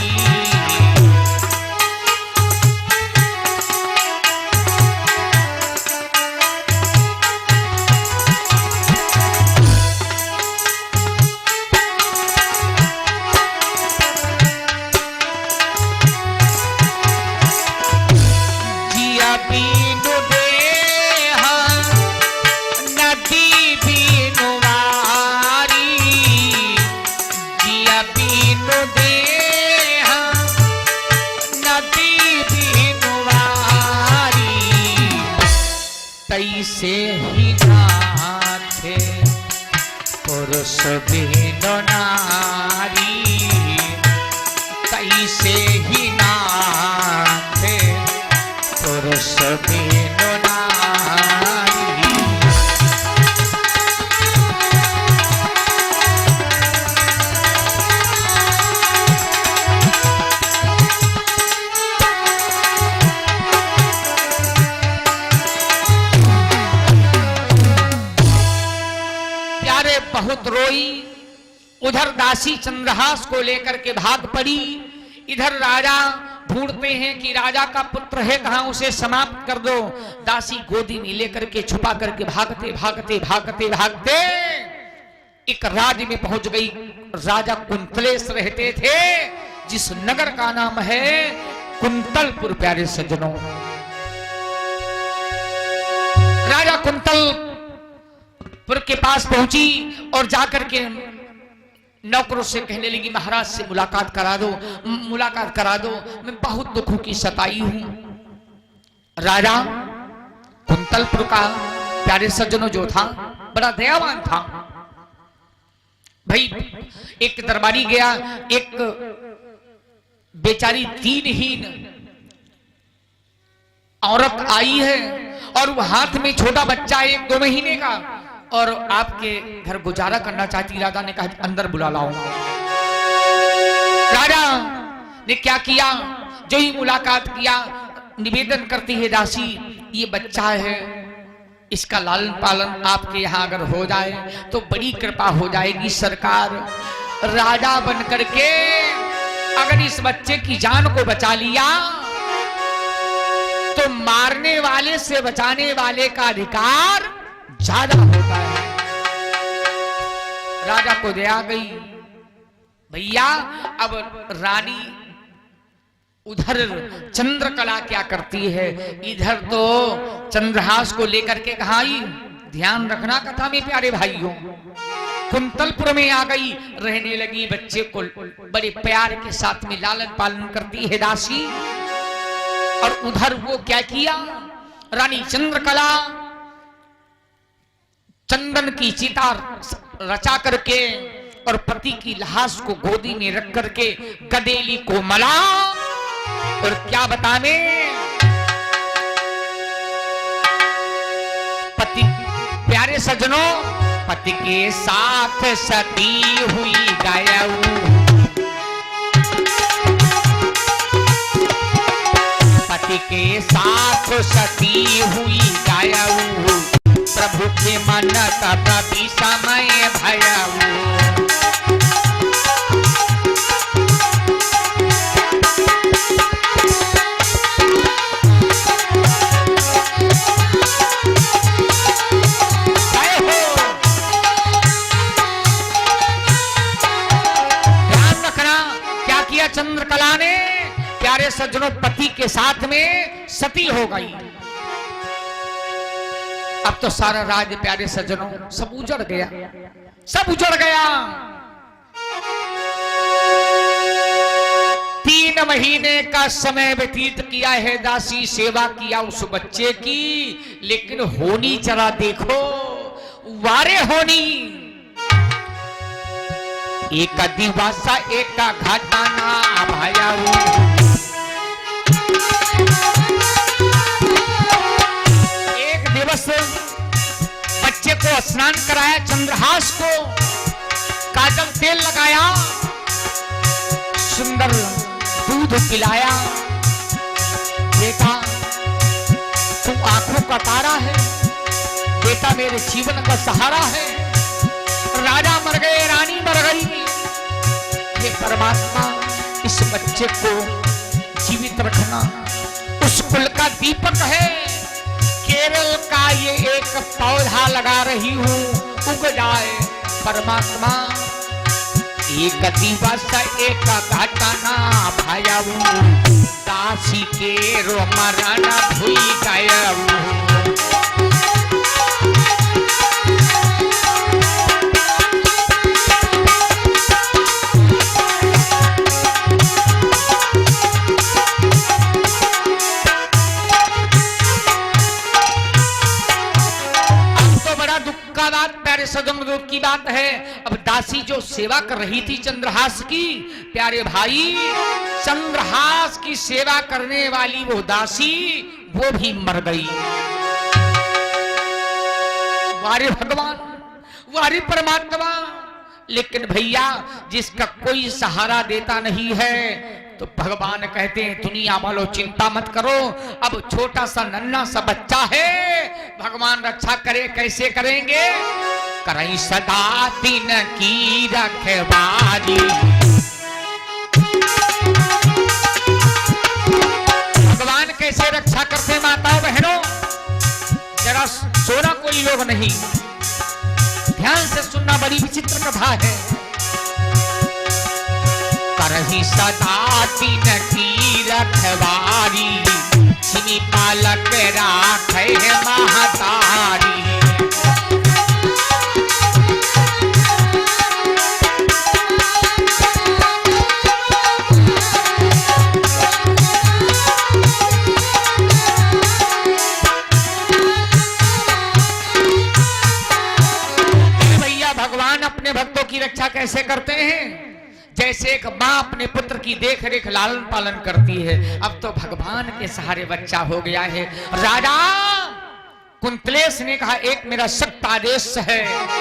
तैसे ही नाथे पुरुष बिनु नारी, तैसे ही नाथे पुरुष बिनु नारी। बहुत रोई, उधर दासी चंद्रहास को लेकर के भाग पड़ी, इधर राजा ढूंढते हैं कि राजा का पुत्र है कहां, उसे समाप्त कर दो। दासी गोदी में लेकर के छुपा करके भागते भागते भागते भागते एक राज्य में पहुंच गई। राजा कुंतलेश रहते थे, जिस नगर का नाम है कुंतलपुर। प्यारे सज्जनों, राजा कुंतलपुर के पास पहुंची और जाकर के नौकरों से कहने लगी, महाराज से मुलाकात करा दो, मुलाकात करा दो, मैं बहुत दुखों की सताई हूं। राजा कुंतलपुर का प्यारे सज्जनों जो था बड़ा दयावान था। भाई एक दरबारी गया, एक बेचारी दीनहीन औरत आई है और वो हाथ में छोटा बच्चा 1-2 महीने का, और आपके घर गुजारा करना चाहती। राजा ने कहा अंदर बुला लाओ। राजा ने क्या किया, जो ही मुलाकात किया, निवेदन करती है दासी, ये बच्चा है, इसका लालन पालन आपके यहाँ अगर हो जाए तो बड़ी कृपा हो जाएगी सरकार। राजा बन करके अगर इस बच्चे की जान को बचा लिया तो मारने वाले से बचाने वाले का अधिकार ज्यादा होता है। राजा को दया गई। भैया अब रानी उधर चंद्रकला क्या करती है, इधर तो चंद्रहास को लेकर के कहा आई। ध्यान रखना कथा में प्यारे भाइयों। कुंतलपुर में आ गई, रहने लगी, बच्चे को बड़े प्यार के साथ में लालन पालन करती है दासी। और उधर वो क्या किया, रानी चंद्रकला चंदन की चिता रचा करके और पति की लाश को गोदी में रख करके गदेली को मला। और क्या बतावे, पति, प्यारे सज्जनों, पति के साथ सती हुई गयऊ, पति के साथ सती हुई गयऊ, प्रभु के मन तब समय भयऊ। चंद्रकला ने प्यारे सज्जनों पति के साथ में सती हो गई। अब तो सारा राज प्यारे सज्जनों सब उजड़ गया, सब उजड़ गया। 3 महीने का समय व्यतीत किया है, दासी सेवा किया उस बच्चे की, लेकिन होनी जरा देखो, वारे होनी। एक दिवसा एक घटना भयऊ, एक दिवस बच्चे को स्नान कराया, चंद्रहास को काजल तेल लगाया, सुंदर दूध पिलाया। बेटा तू आंखों का तारा है, बेटा मेरे जीवन का सहारा है। राजा मर गए, रानी मर गई, हे परमात्मा इस बच्चे को जीवित रखना। उस कुल का दीपक है, केरल का ये एक पौधा लगा रही हूं, उग जाए परमात्मा। एक दिवस एक घटना भयऊ, दासी के रो मरण भूल गयऊ। प्यारे सदन दुख की बात है। अब दासी जो सेवा कर रही थी चंद्रहास की, प्यारे भाई चंद्रहास की सेवा करने वाली वो दासी वो भी मर गई। वारे भगवान, वारे परमात्मा। लेकिन भैया जिसका कोई सहारा देता नहीं है तो भगवान कहते हैं दुनिया वालों चिंता मत करो, अब छोटा सा नन्हा सा बच्चा है, भगवान रक्षा करे। कैसे करेंगे? करई सदा दिन की रखवाली। भगवान कैसे रक्षा करते माताओं बहनों, जरा सोना कोई लोग नहीं, ध्यान से सुनना, बड़ी विचित्र कथा है। करही सदा दिन की रखवारी, छिनी पालक राखे महतारी। भैया भगवान अपने भक्तों की रक्षा कैसे करते हैं? जैसे एक माँ अपने पुत्र की देख रेख लालन पालन करती है, अब तो भगवान के सहारे बच्चा हो गया है। राजा कुंतलेश ने कहा एक मेरा सख्त आदेश है,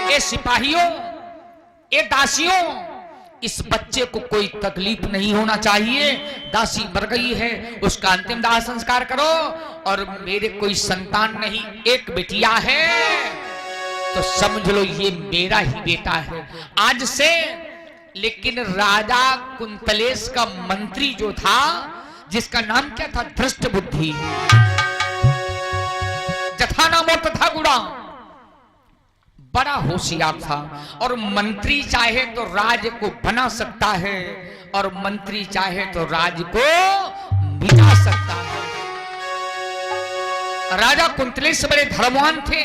ए सिपाहियों, ए दासियों, इस बच्चे को कोई तकलीफ नहीं होना चाहिए। दासी मर गई है, उसका अंतिम दाह संस्कार करो। और मेरे कोई संतान नहीं, एक बेटिया है, तो समझ लो ये मेरा ही बेटा है आज से। लेकिन राजा कुंतलेश का मंत्री जो था, जिसका नाम क्या था? धृष्ट बुद्धि, जथा नामो तथा गुणा, बड़ा होशियार था। और मंत्री चाहे तो राज को बना सकता है और मंत्री चाहे तो राज को मिटा सकता है। राजा कुंतलेश बड़े धर्मवान थे।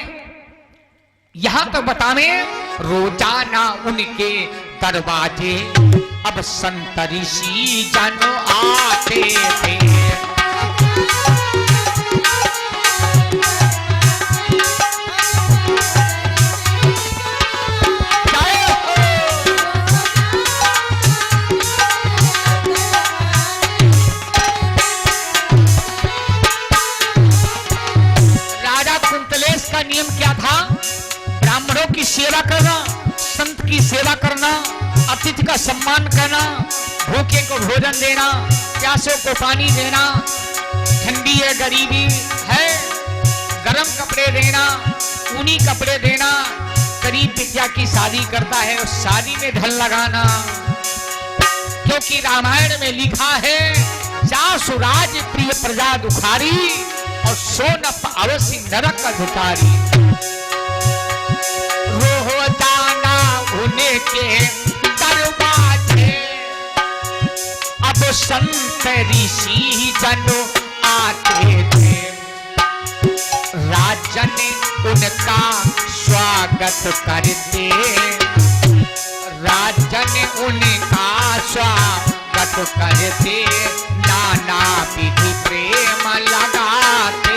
यहां तो बतावे रोजाना उनके दरवाजे अब संत ऋषि जन आते थे। नियम क्या था? ब्राह्मणों की सेवा करना, संत की सेवा करना, अतिथि का सम्मान करना, भूखे को भोजन देना, प्यासों को पानी देना, ठंडी है गरीबी है गरम कपड़े देना, ऊनी कपड़े देना, गरीब विद्या की शादी करता है उस शादी में धन लगाना। क्योंकि रामायण में लिखा है जासु राज प्रिय प्रजा दुखारी और सोनप अवश्य नरक अधिकारी। रोजाना उनके दरवाजे अब संत ऋषि जन आते थे। राजन उनका स्वागत करते, राजन उनका स्वागत करते, नाना विधि प्रेम लगाते।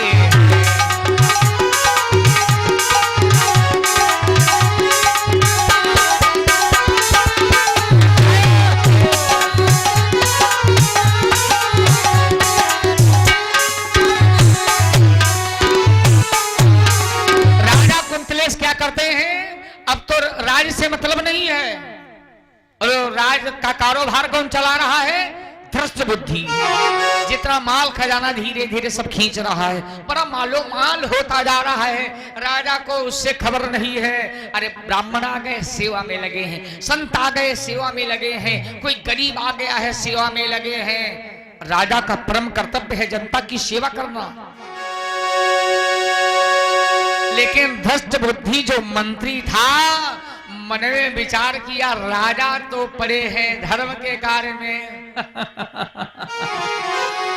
राजा कुंतलेश क्या करते हैं? अब तो राज से मतलब नहीं है और राज का कारोबार कौन चला रहा है? धृष्ट बुद्धि। जितना माल खजाना धीरे धीरे सब खींच रहा है, बड़ा मालो माल होता जा रहा है। राजा को उससे खबर नहीं है। अरे ब्राह्मण आ गए सेवा में लगे हैं, संत आ गए सेवा में लगे हैं, कोई गरीब आ गया है सेवा में लगे हैं। राजा का परम कर्तव्य है जनता की सेवा करना। लेकिन धृष्ट बुद्धि जो मंत्री था मन में विचार किया राजा तो पड़े हैं धर्म के कार्य में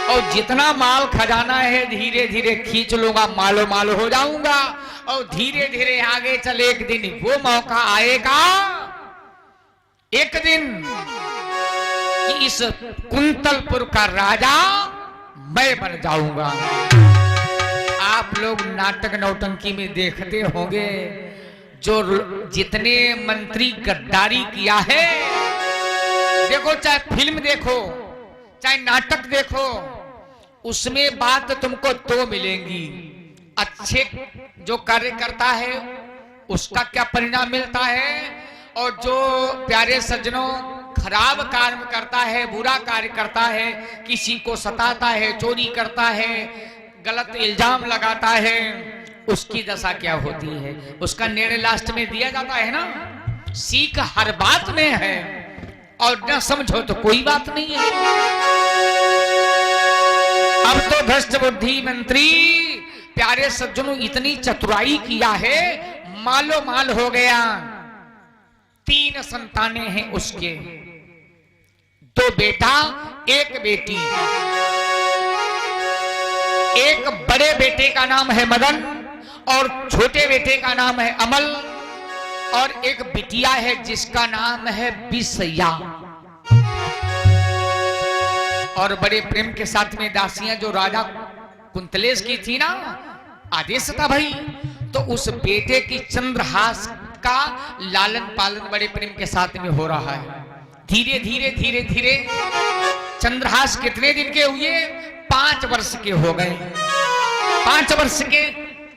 और जितना माल खजाना है धीरे धीरे खींच लूंगा, मालो माल हो जाऊंगा और धीरे धीरे आगे चले एक दिन वो मौका आएगा, एक दिन कि इस कुंतलपुर का राजा मैं बन जाऊंगा। आप लोग नाटक नौटंकी में देखते होंगे जो जितने मंत्री गद्दारी किया है, देखो चाहे फिल्म देखो चाहे नाटक देखो, उसमें बात तुमको दो मिलेंगी। अच्छे जो कार्य करता है उसका क्या परिणाम मिलता है और जो प्यारे सज्जनों खराब कार्य करता है, बुरा कार्य करता है, किसी को सताता है, चोरी करता है, गलत इल्जाम लगाता है, उसकी दशा क्या होती है उसका निर्णय लास्ट में दिया जाता है ना। सीख हर बात में है और न समझो तो कोई बात नहीं है। अब तो भ्रष्ट बुद्धि मंत्री प्यारे सज्जनों इतनी चतुराई किया है, मालो माल हो गया। 3 संतानें हैं उसके, 2 बेटा 1 बेटी। एक बड़े बेटे का नाम है मदन और छोटे बेटे का नाम है अमल और एक बिटिया है जिसका नाम है बिसया। और बड़े प्रेम के साथ में दासियां जो राजा कुंतलेश की थी ना, आदेश था भाई, तो उस बेटे की चंद्रहास का लालन पालन बड़े प्रेम के साथ में हो रहा है। धीरे धीरे धीरे धीरे चंद्रहास कितने दिन के हुए? 5 वर्ष के हो गए। 5 वर्ष के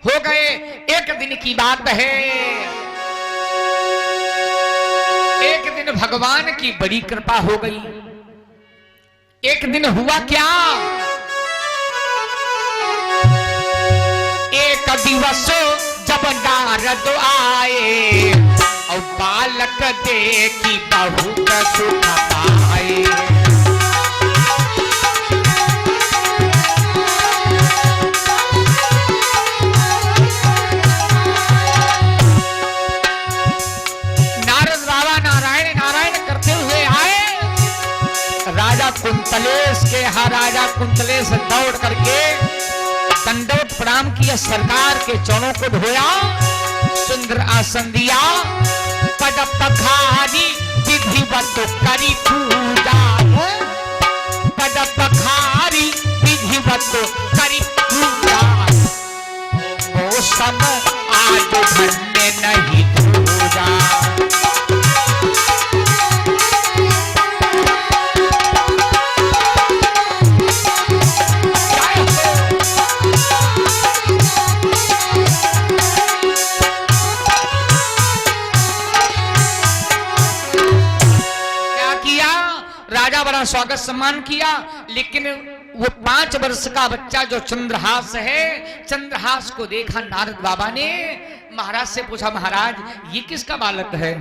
हो गए। एक दिन की बात है, एक दिन भगवान की बड़ी कृपा हो गई। एक दिन हुआ क्या, एक दिवस जब नारद आए और बालक देखी बहुत सुख पाए। कुंतलेश के यहाँ राजा कुंतलेश दौड़ करके दंडवत प्रणाम किया, सरकार के चरणों को धोया, सुंदर आसन दिया, पद पखारी विधिवत करी पूजा, पद पखारी विधिवत करी पूजा, मौसम आज धन्य नहीं दूजा। राजा बड़ा स्वागत सम्मान किया, लेकिन वो 5 वर्ष का बच्चा जो चंद्रहास है, चंद्रहास को देखा नारद बाबा ने, महाराज से पूछा, महाराज ये किसका बालक है?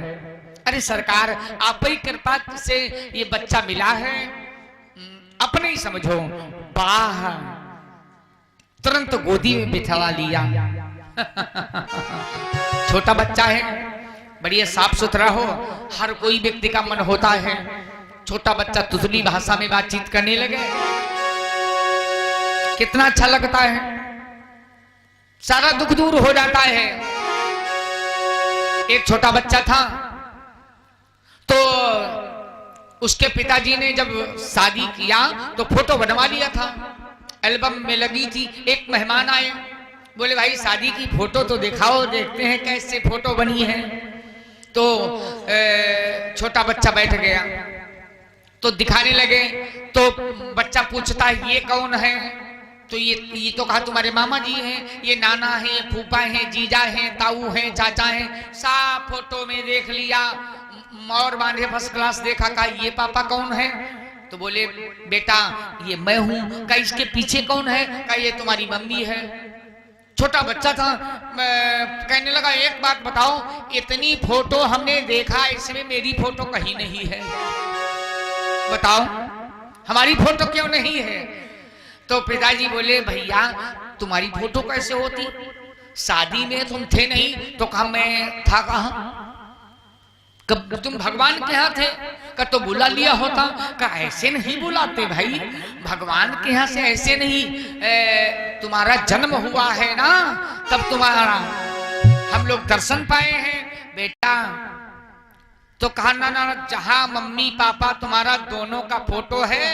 अरे सरकार आप ही कृपा से ये बच्चा मिला है, अपने ही समझो। वाह, तुरंत गोदी में बिठा लिया। छोटा बच्चा है, बढ़िया साफ सुथरा हो, हर कोई व्यक्ति का मन होता है। छोटा बच्चा तुतली भाषा में बातचीत करने लगे, कितना अच्छा लगता है, सारा दुख दूर हो जाता है। एक छोटा बच्चा था, तो उसके पिताजी ने जब शादी किया तो फोटो बनवा लिया था, एल्बम में लगी थी। एक मेहमान आए, बोले भाई शादी की फोटो तो दिखाओ, देखते हैं कैसे फोटो बनी है। तो छोटा बच्चा बैठ गया, तो दिखाने लगे, तो बच्चा पूछता है ये कौन है? तो ये तो कहा तुम्हारे मामा जी हैं, ये नाना है, फूफा है, जीजा है, ताऊ है, चाचा है। साफ फोटो में देख लिया, मोर बांधे फर्स्ट क्लास देखा, कहा ये पापा कौन है? तो बोले बेटा ये मैं हूं। कहा इसके पीछे कौन है? कहा ये तुम्हारी मम्मी है। छोटा बच्चा था, कहने लगा एक बात बताओ, इतनी फोटो हमने देखा, इसमें मेरी फोटो कहीं नहीं है, बताओ हमारी फोटो क्यों नहीं है? तो पिताजी बोले भैया तुम्हारी फोटो कैसे होती, शादी में तुम थे नहीं। तो कहा मैं था कहां, कब तुम भगवान के यहाँ थे? का तो बुला लिया होता। का ऐसे नहीं बुलाते भाई, भगवान के यहाँ से ऐसे नहीं, तुम्हारा जन्म हुआ है ना, तब तुम्हारा हम लोग दर्शन पाए हैं बेटा। तो कहा ना ना, जहां मम्मी पापा तुम्हारा दोनों का फोटो है,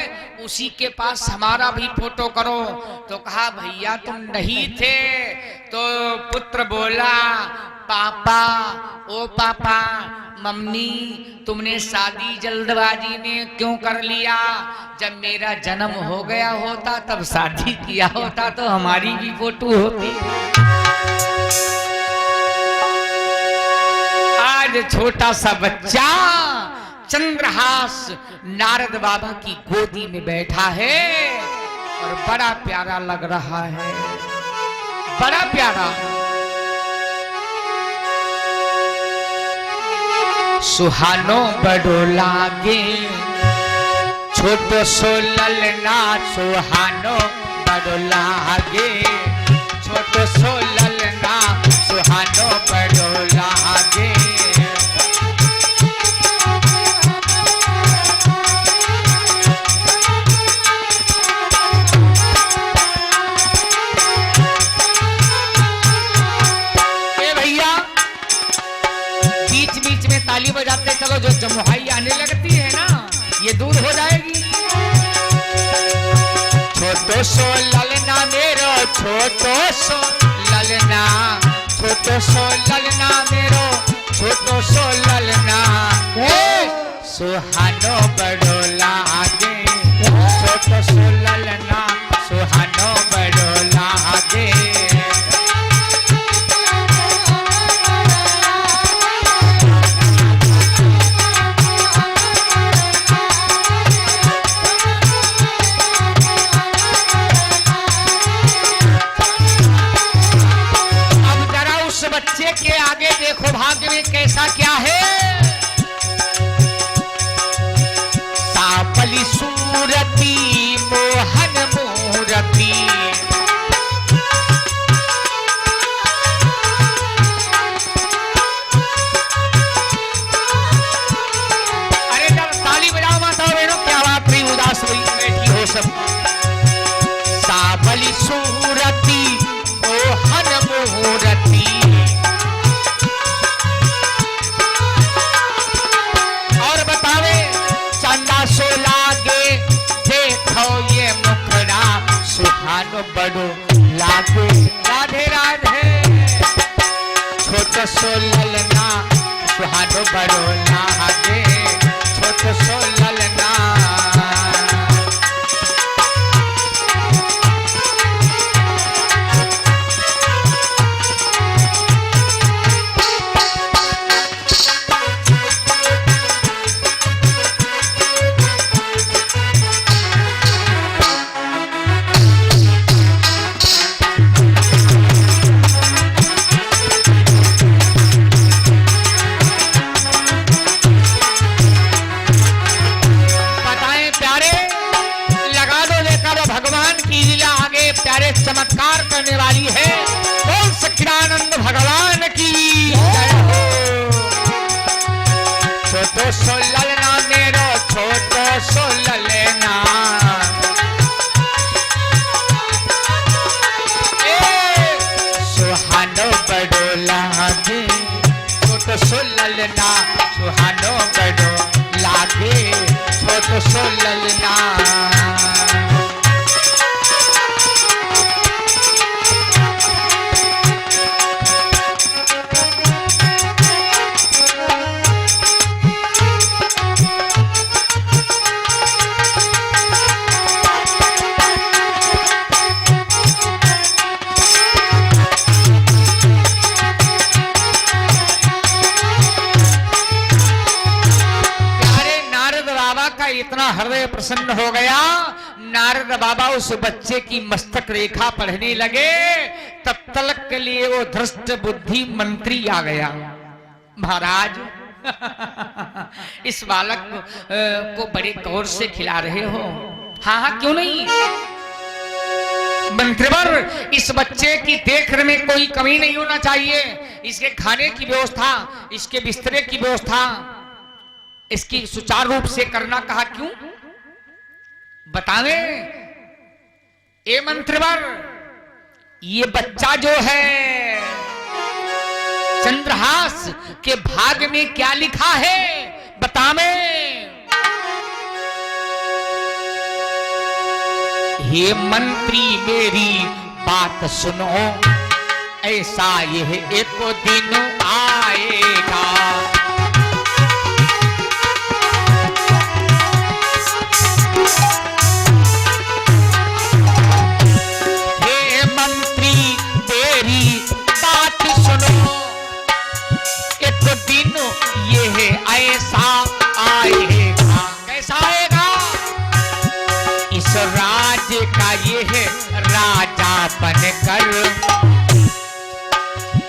उसी के पास हमारा भी फोटो करो। तो कहा भैया तुम नहीं थे। तो पुत्र बोला पापा, ओ पापा, मम्मी तुमने शादी जल्दबाजी में क्यों कर लिया? जब मेरा जन्म हो गया होता तब शादी किया होता तो हमारी भी फोटो होती। आज छोटा सा बच्चा चंद्रहास नारद बाबा की गोदी में बैठा है और बड़ा प्यारा लग रहा है, बड़ा प्यारा। सुहानो बड़ो लागे छोटो सो ललना, सुहानो बड़ो लागे छोटो सो ललना, सुहानो बड़ो लागे। ताली बजाते चलो, जो जमुहाई आने लगती है ना ये दूर हो जाएगी। छोटो सो ललना मेरो, छोटो सो ललना, छोटो सो ललना मेरो, छोटो सो ललना, सुहानो बड़ो लागे छोटो सो ललना, सुहानो बड़ो लागे। बच्चे के आगे देखो भाग्य में कैसा क्या है। सापली सूरती मोहन मूरती, अरे जब ताली बजाओ माता बहनों, क्या बात नहीं उदास हुई। बड़ो लागे। राधे राधे। छोट सो ललना सुहानो बड़ो लागे, छोट सो ललना। चमत्कार करने वाली है। बोल सच्चिदानंद भगवान की जय हो। छोटो सो ललना मेरो छोटो सो ललना, सुहानो बड़ो लागे। छोटो सो ललना सुहानो बड़ो लागे, छोटो सो ललना। इतना हृदय प्रसन्न हो गया, नारद बाबा उस बच्चे की मस्तक रेखा पढ़ने लगे। तब तलक के लिए वो धृष्ट बुद्धि मंत्री आ गया। महाराज इस बालक को बड़े गौर से खिला रहे हो? हाँ हाँ क्यों नहीं। मंत्रीवर, इस बच्चे की देखरेख में कोई कमी नहीं होना चाहिए। इसके खाने की व्यवस्था, इसके बिस्तरे की व्यवस्था, इसकी सुचारू रूप से करना कहा। क्यों बतावे? ए मंत्रीवर, ये बच्चा जो है चंद्रहास के भाग में क्या लिखा है बतावे? हे मंत्री मेरी बात सुनो, ऐसा यह एक दिन आएगा। ऐसा आएगा। कैसा आएगा? इस राज्य का ये है राजा बनकर,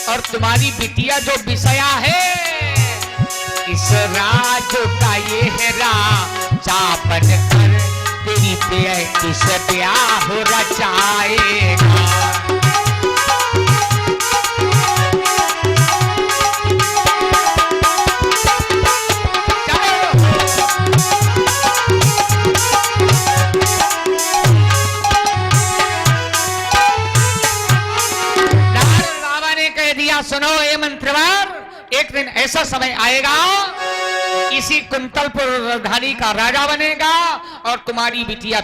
और तुम्हारी बिटिया जो विषया है, इस राज्य का ये है राजा बनकर, तेरी बेटी से ब्याह रचाएगा। सुनो ये मंत्रवार, एक दिन ऐसा समय आएगा, इसी कुंतलपुर राजधानी का राजा बनेगा और तुम्हारी बिटिया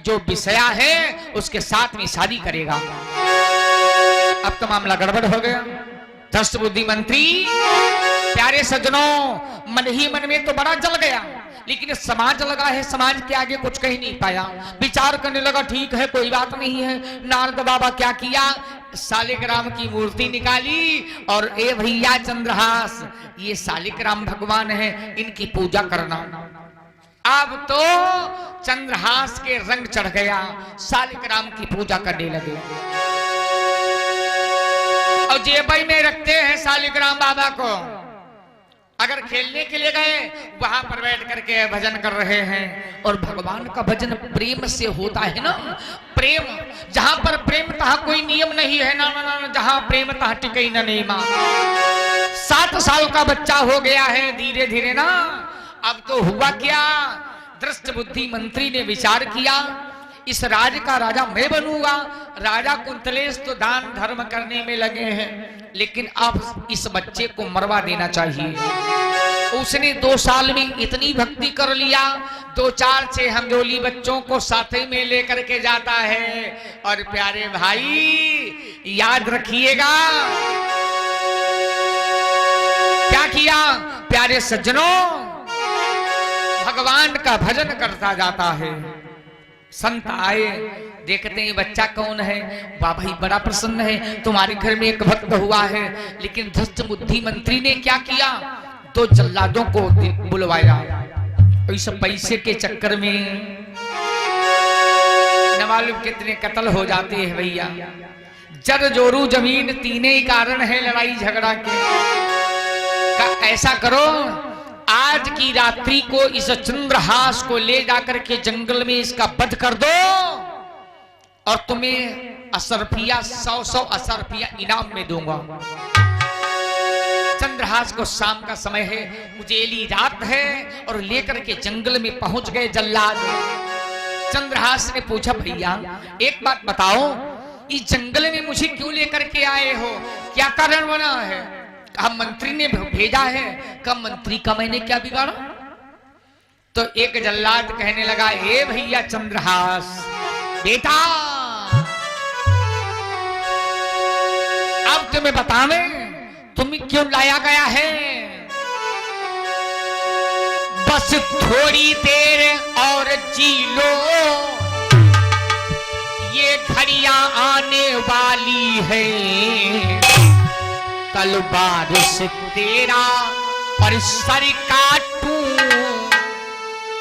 जो विषया है उसके साथ में शादी करेगा। अब तो मामला गड़बड़ हो गया। धृष्ट बुद्धि मंत्री, प्यारे सज्जनों, मन ही मन में तो बड़ा जल गया, लेकिन समाज लगा है, समाज के आगे कुछ कह नहीं पाया। विचार करने लगा, ठीक है कोई बात नहीं है। नारद बाबा क्या किया, शालिग्राम की मूर्ति निकाली और ए भैया चंद्रहास, ये शालिग्राम भगवान है, इनकी पूजा करना। अब तो चंद्रहास के रंग चढ़ गया, शालिग्राम की पूजा करने लगे और जेबई में रखते हैं शालिग्राम बाबा को। अगर खेलने के लिए गए, वहां पर बैठ करके भजन कर रहे हैं, और भगवान का भजन प्रेम से होता है ना। प्रेम, जहां पर प्रेम तहां कोई नियम नहीं है ना, ना, ना, जहां प्रेम तहां टिके न नियमा। 7 साल का बच्चा हो गया है धीरे धीरे ना। अब तो हुआ क्या, धृष्ट बुद्धि मंत्री ने विचार किया, इस राज्य का राजा मैं बनूंगा। राजा कुंतलेश तो दान धर्म करने में लगे हैं, लेकिन अब इस बच्चे को मरवा देना चाहिए। उसने 2 साल में इतनी भक्ति कर लिया, दो चार छह हमजोली बच्चों को साथ में लेकर के जाता है। और प्यारे भाई याद रखिएगा क्या किया प्यारे सज्जनों, भगवान का भजन करता जाता है। संत आए, देखते हैं बच्चा कौन है, वाह भाई बड़ा प्रसन्न है, तुम्हारे घर में एक भक्त हुआ है। लेकिन धस्त बुद्धि मंत्री ने क्या किया, दो जल्लादों को बुलवाया। इस पैसे के चक्कर में न मालूम कितने कत्ल हो जाते हैं भैया। जर जोरू जमीन तीने ही कारण है लड़ाई झगड़ा के। ऐसा करो, आज की रात्रि को इस चंद्रहास को ले जाकर के जंगल में इसका वध कर दो और तुम्हें असरफिया 100 असरफिया इनाम में दूंगा। चंद्रहास को शाम का समय है, उजेली रात है और लेकर के जंगल में पहुंच गए जल्लाद। चंद्रहास ने पूछा भैया एक बात बताओ, इस जंगल में मुझे क्यों लेकर के आए हो, क्या कारण बना है? कहा मंत्री ने भेजा है। कहा मंत्री का मैंने क्या बिगाड़ा? तो एक जल्लाद कहने लगा, हे भैया चंद्रहास बेटा, अब तुम्हें बतावे तुम्हें क्यों लाया गया है। बस थोड़ी देर और जी लो, ये घड़ियां आने वाली है। कल बारिश तेरा पर सर काटूं,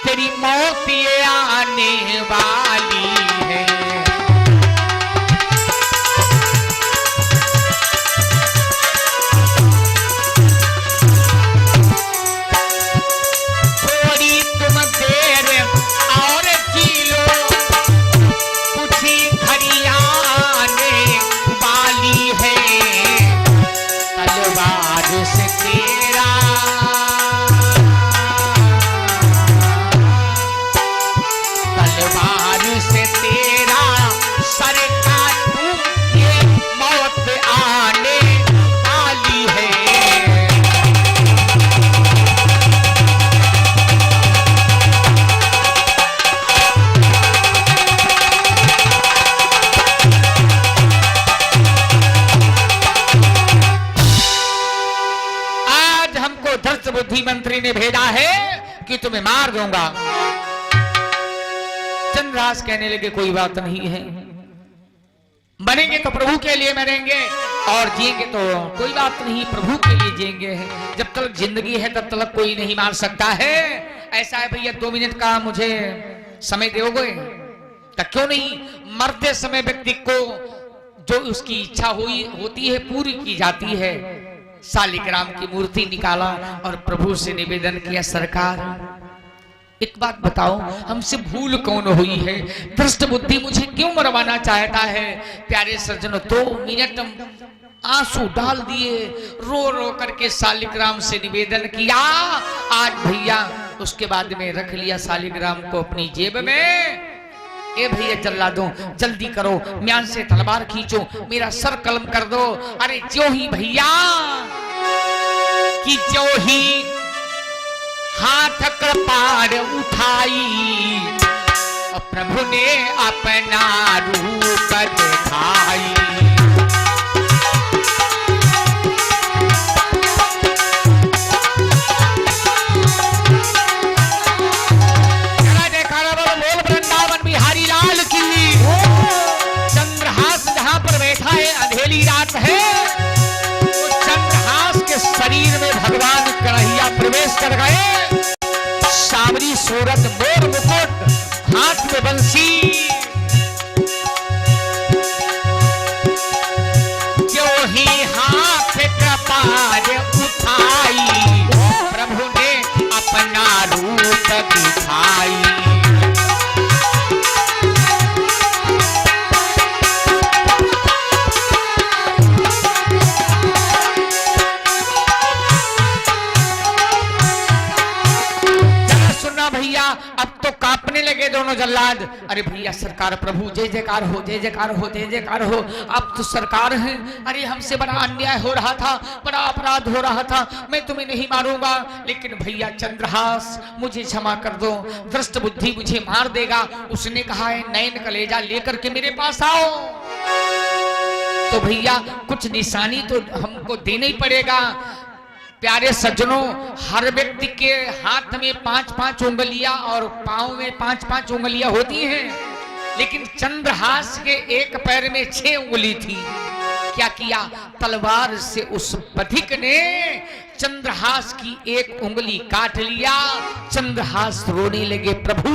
तेरी मौत ये आने वाली है। थोड़ी तुम देर और जी लो, कुछ ही घड़ियां आने वाली है। तलवार से तेरा सर काटूं, ये मौत आने वाली है। आज हमको धस्त बुद्धि मंत्री ने भेजा है कि तुम्हें मार दूंगा। चंद्रहास कहने लगे कोई बात नहीं है, मरेंगे तो प्रभु के लिए मरेंगे और जिएंगे तो कोई बात नहीं, प्रभु के लिए जिएंगे। जब तक जिंदगी है तब तक कोई नहीं मार सकता है। ऐसा है भैया 2 मिनट का मुझे समय दोगे? क्यों नहीं, मरते समय व्यक्ति को जो उसकी इच्छा होती है पूरी की जाती है। शालिग्राम की मूर्ति निकाला और प्रभु से निवेदन किया, सरकार एक बात बताओ, हमसे भूल कौन हुई है? धृष्ट बुद्धि मुझे क्यों मरवाना चाहता है? प्यारे सज्जनों 2 मिनट आंसू डाल दिए, रो रो करके शालिग्राम से निवेदन किया। आज भैया उसके बाद में रख लिया शालिग्राम को अपनी जेब में। ए भैया जल्लादों जल्दी करो, म्यान से तलवार खींचो, मेरा सर कलम कर दो। अरे जो ही भैया कि जो ही हाथ कृपाण उठाई, प्रभु ने अपना रूप दिखाई। बोल वृंदावन बिहारी लाल की। चंद्रहास जहां पर बैठा है, अंधेरी रात है, वो चंद्रहास के शरीर में भगवान कन्हैया प्रवेश कर गए। सावरी सूरत, मोर मुकुट, हाथ में बंसी, जो ही हाथ कपार उठाई, प्रभु ने अपना रूप दिखाई। भैया अब तो कांपने लगे दोनों जल्लाद। अरे भैया सरकार प्रभु जय जयकार हो, जय जयकार हो, जय जयकार हो, अब तो सरकार है। अरे हमसे बड़ा अन्याय हो रहा था, बड़ा अपराध हो रहा था, मैं तुम्हें नहीं मारूंगा, लेकिन भैया चंद्रहास मुझे क्षमा कर दो, भ्रष्ट बुद्धि मुझे मार देगा। उसने कहा है नयन कलेजा लेकर के मेरे पास आओ। तो भैया कुछ निशानी तो हमको देना ही पड़ेगा। प्यारे सज्जनों, हर व्यक्ति के हाथ में 5-5 उंगलियां और पांव में 5-5 उंगलियां होती हैं, लेकिन चंद्रहास के एक पैर में 6 उंगली थी। क्या किया? तलवार से उस बधिक ने चंद्रहास की एक उंगली काट लिया। चंद्रहास रोने लगे, प्रभु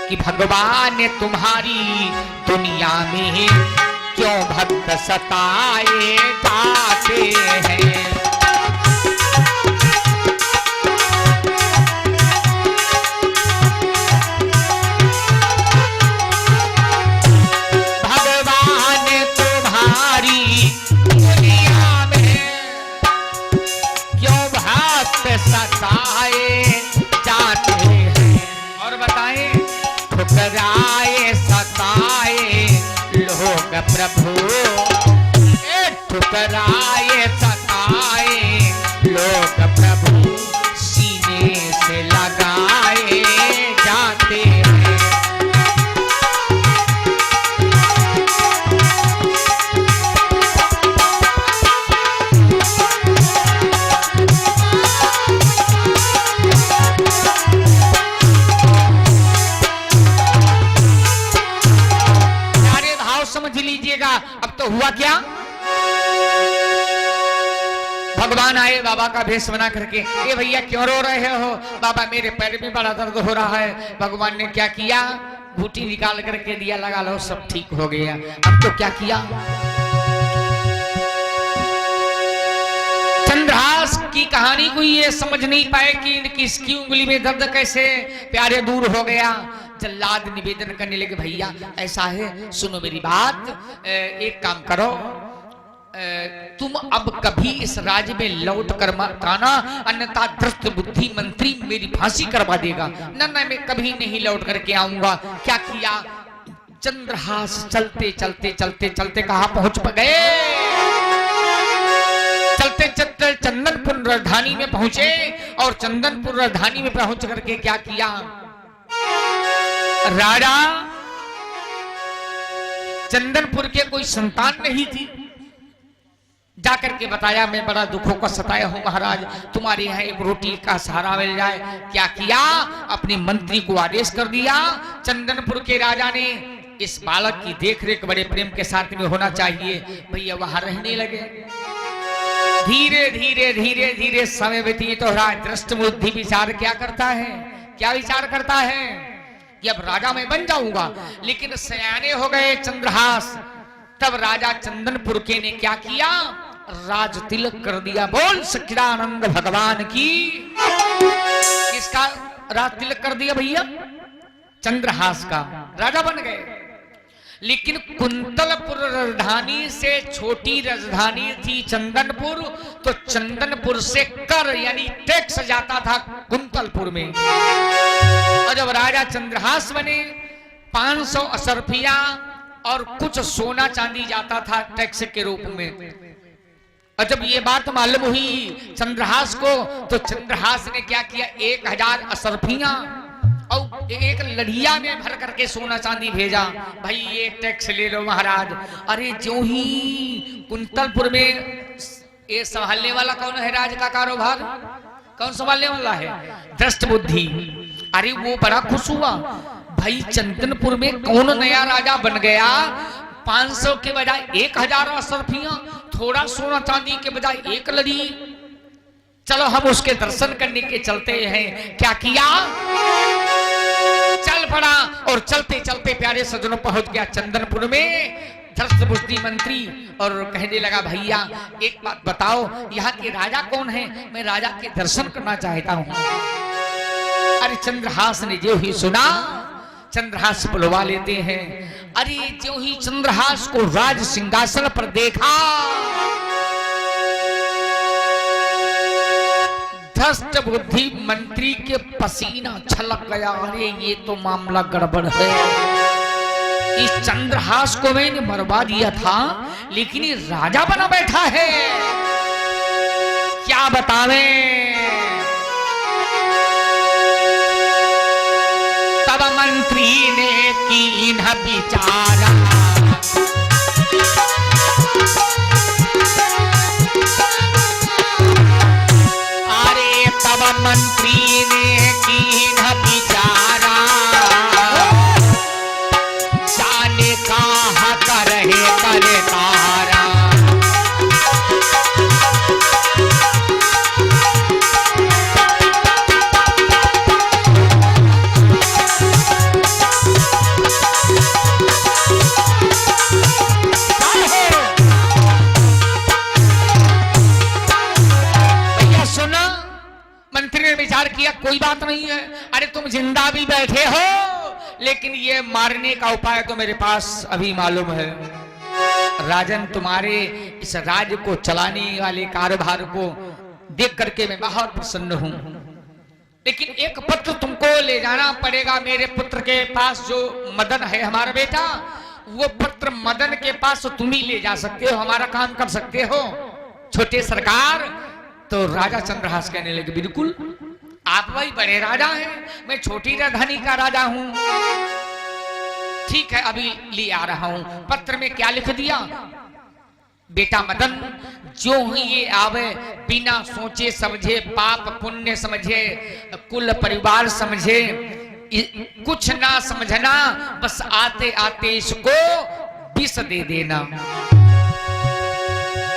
कि भगवान ने तुम्हारी दुनिया में क्यों भक्त सताए जाते हैं। भगवान तुम्हारी दुनिया में क्यों भक्त सताए जाते हैं। और बताएं, ठुकराए सताए लोग प्रभु, ठुकराए सताए लोग प्रभु, सीने से लगाए जाते हैं। समझ लीजिएगा अब तो हुआ क्या। भगवान आए बाबा का भेष बना करके, ए भैया क्यों रो रहे हो? बाबा मेरे पैर में बड़ा दर्द हो रहा है। भगवान ने क्या किया? बूटी निकाल करके दिया, लगा लो, सब ठीक हो गया। अब तो क्या किया? चंद्रहास की कहानी को ये समझ नहीं पाए कि किसकी उंगली में दर्द कैसे प्यारे दूर हो गया। जल्लाद निवेदन करने लगे, भैया ऐसा है, सुनो मेरी बात, एक काम करो, तुम अब कभी इस राज्य में लौट कर मत आना, अन्यथा भ्रष्ट बुद्धि मंत्री मेरी फांसी करवा देगा। न मैं कभी नहीं लौट करके आऊंगा। क्या किया? चंद्रहास चलते चलते चलते चलते कहां पहुंच गए? चलते चलते चंदनपुर राजधानी में पहुंचे, और चंदनपुर राजधानी में पहुंच करके क्या किया? राजा चंदनपुर के कोई संतान नहीं थी, जाकर के बताया मैं बड़ा दुखों का सताया हूं महाराज, तुम्हारे यहाँ एक रोटी का सहारा मिल जाए। क्या किया? अपने मंत्री को आदेश कर दिया। चंदनपुर के राजा ने इस बालक की देखरेख बड़े प्रेम के साथ में होना चाहिए। भैया वहां रहने लगे। धीरे धीरे धीरे धीरे समय व्यतीत हो रहा है। दृष्ट बुद्धि विचार क्या करता है? क्या विचार करता है कि अब राजा मैं बन जाऊंगा, लेकिन सयाने हो गए चंद्रहास। तब राजा चंदनपुर के ने क्या किया? राज तिलक कर दिया। बोल सच्चिदानंद भगवान की। किसका राज तिलक कर दिया भैया? चंद्रहास का। राजा बन गए। लेकिन कुंतलपुर राजधानी से छोटी राजधानी थी चंदनपुर, तो चंदनपुर से कर यानी टैक्स जाता था कुंतलपुर में। और जब राजा चंद्रहास बने, 500 असरफिया और कुछ सोना चांदी जाता था टैक्स के रूप में। और जब ये बात मालूम हुई चंद्रहास को, तो चंद्रहास ने क्या किया? 1000 असरफिया और एक लड़िया में भर करके सोना चांदी भेजा। भाई ये टैक्स ले लो महाराज। अरे जो ही कुंतलपुर में ये संभालने वाला कौन है? राज का कारोबार कौन संभालने वाला है? दृष्ट बुद्धि। अरे वो बड़ा खुश हुआ, भाई चंदनपुर में कौन नया राजा बन गया? 500 के बजाय 1000 असरफियां, थोड़ा सोना चांदी के बजाय एक लड़ी। चलो हम उसके दर्शन करने के चलते हैं। क्या किया? चल पड़ा और चलते चलते प्यारे सज्जनों पहुंच गया चंदनपुर में धृष्ट बुद्धि मंत्री। और कहने लगा, भैया एक बात बताओ, यहाँ के राजा कौन है? मैं राजा के दर्शन करना चाहता हूँ। अरे चंद्रहास ने जो ही सुना, चंद्रहास बुलवा लेते हैं। अरे जो ही चंद्रहास को राज सिंहासन पर देखा, धष्ट बुद्धि मंत्री के पसीना छलक गया। अरे ये तो मामला गड़बड़ है। इस चंद्रहास को मैंने मरवा दिया था, लेकिन ये राजा बना बैठा है, क्या बतावे। तब मंत्री ने कीन विचारा, अरे तब मंत्री ने कीन विचारा, जाने कहा करे करे तारा। विचार किया कोई बात नहीं है, अरे तुम जिंदा भी बैठे हो, लेकिन ये मारने का उपाय तो मेरे पास अभी मालूम है। राजन, तुम्हारे इस राज्य को चलाने वाले कार्यभार को देख करके मैं बहुत प्रसन्न हूं, लेकिन एक पत्र तुमको ले जाना पड़ेगा मेरे पुत्र के पास। जो मदन है हमारा बेटा, वो पत्र मदन के पास तो तुम ही ले जा सकते हो, हमारा काम कर सकते हो। छोटे सरकार। तो राजा चंद्रहास कहने लगे, बिल्कुल आप वही बड़े राजा हैं, मैं छोटी राजधानी का राजा हूं। ठीक है, अभी ले आ रहा हूं। पत्र में क्या लिख दिया, बेटा मदन, जो ही ये आवे, बिना सोचे समझे, पाप पुण्य समझे, कुल परिवार समझे, कुछ ना समझना, बस आते आते इसको विष दे देना।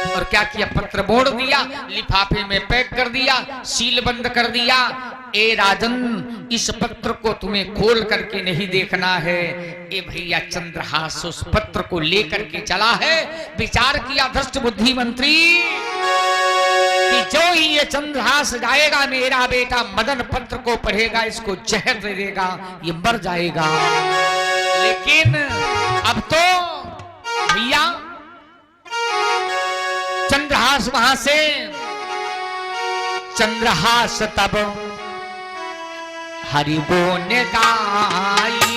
और क्या किया, पत्र मोड़ दिया, लिफाफे में पैक कर दिया, सील बंद कर दिया। ए राजन, इस पत्र को तुम्हें खोल करके नहीं देखना है। ए भैया चंद्रहास उस पत्र को लेकर के चला है। विचार किया धष्ट बुद्धि मंत्री कि जो ही ये चंद्रहास जाएगा, मेरा बेटा मदन पत्र को पढ़ेगा, इसको जहर दे देगा, ये मर जाएगा। लेकिन अब तो भैया चंद्रहास वहां से, चंद्रहास तब हरि बोन गाई,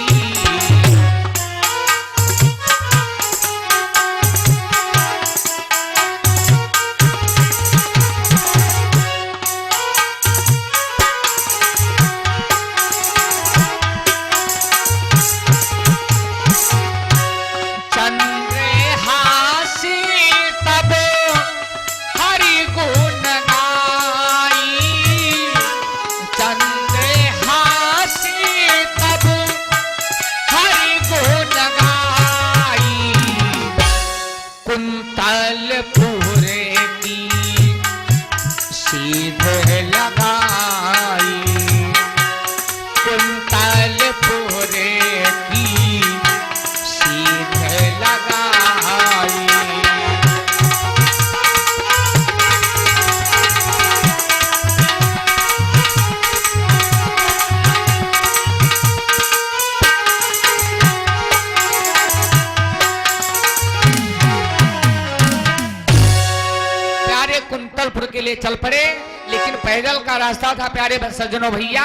चल पड़े। लेकिन पैदल का रास्ता था प्यारे सज्जनों भैया।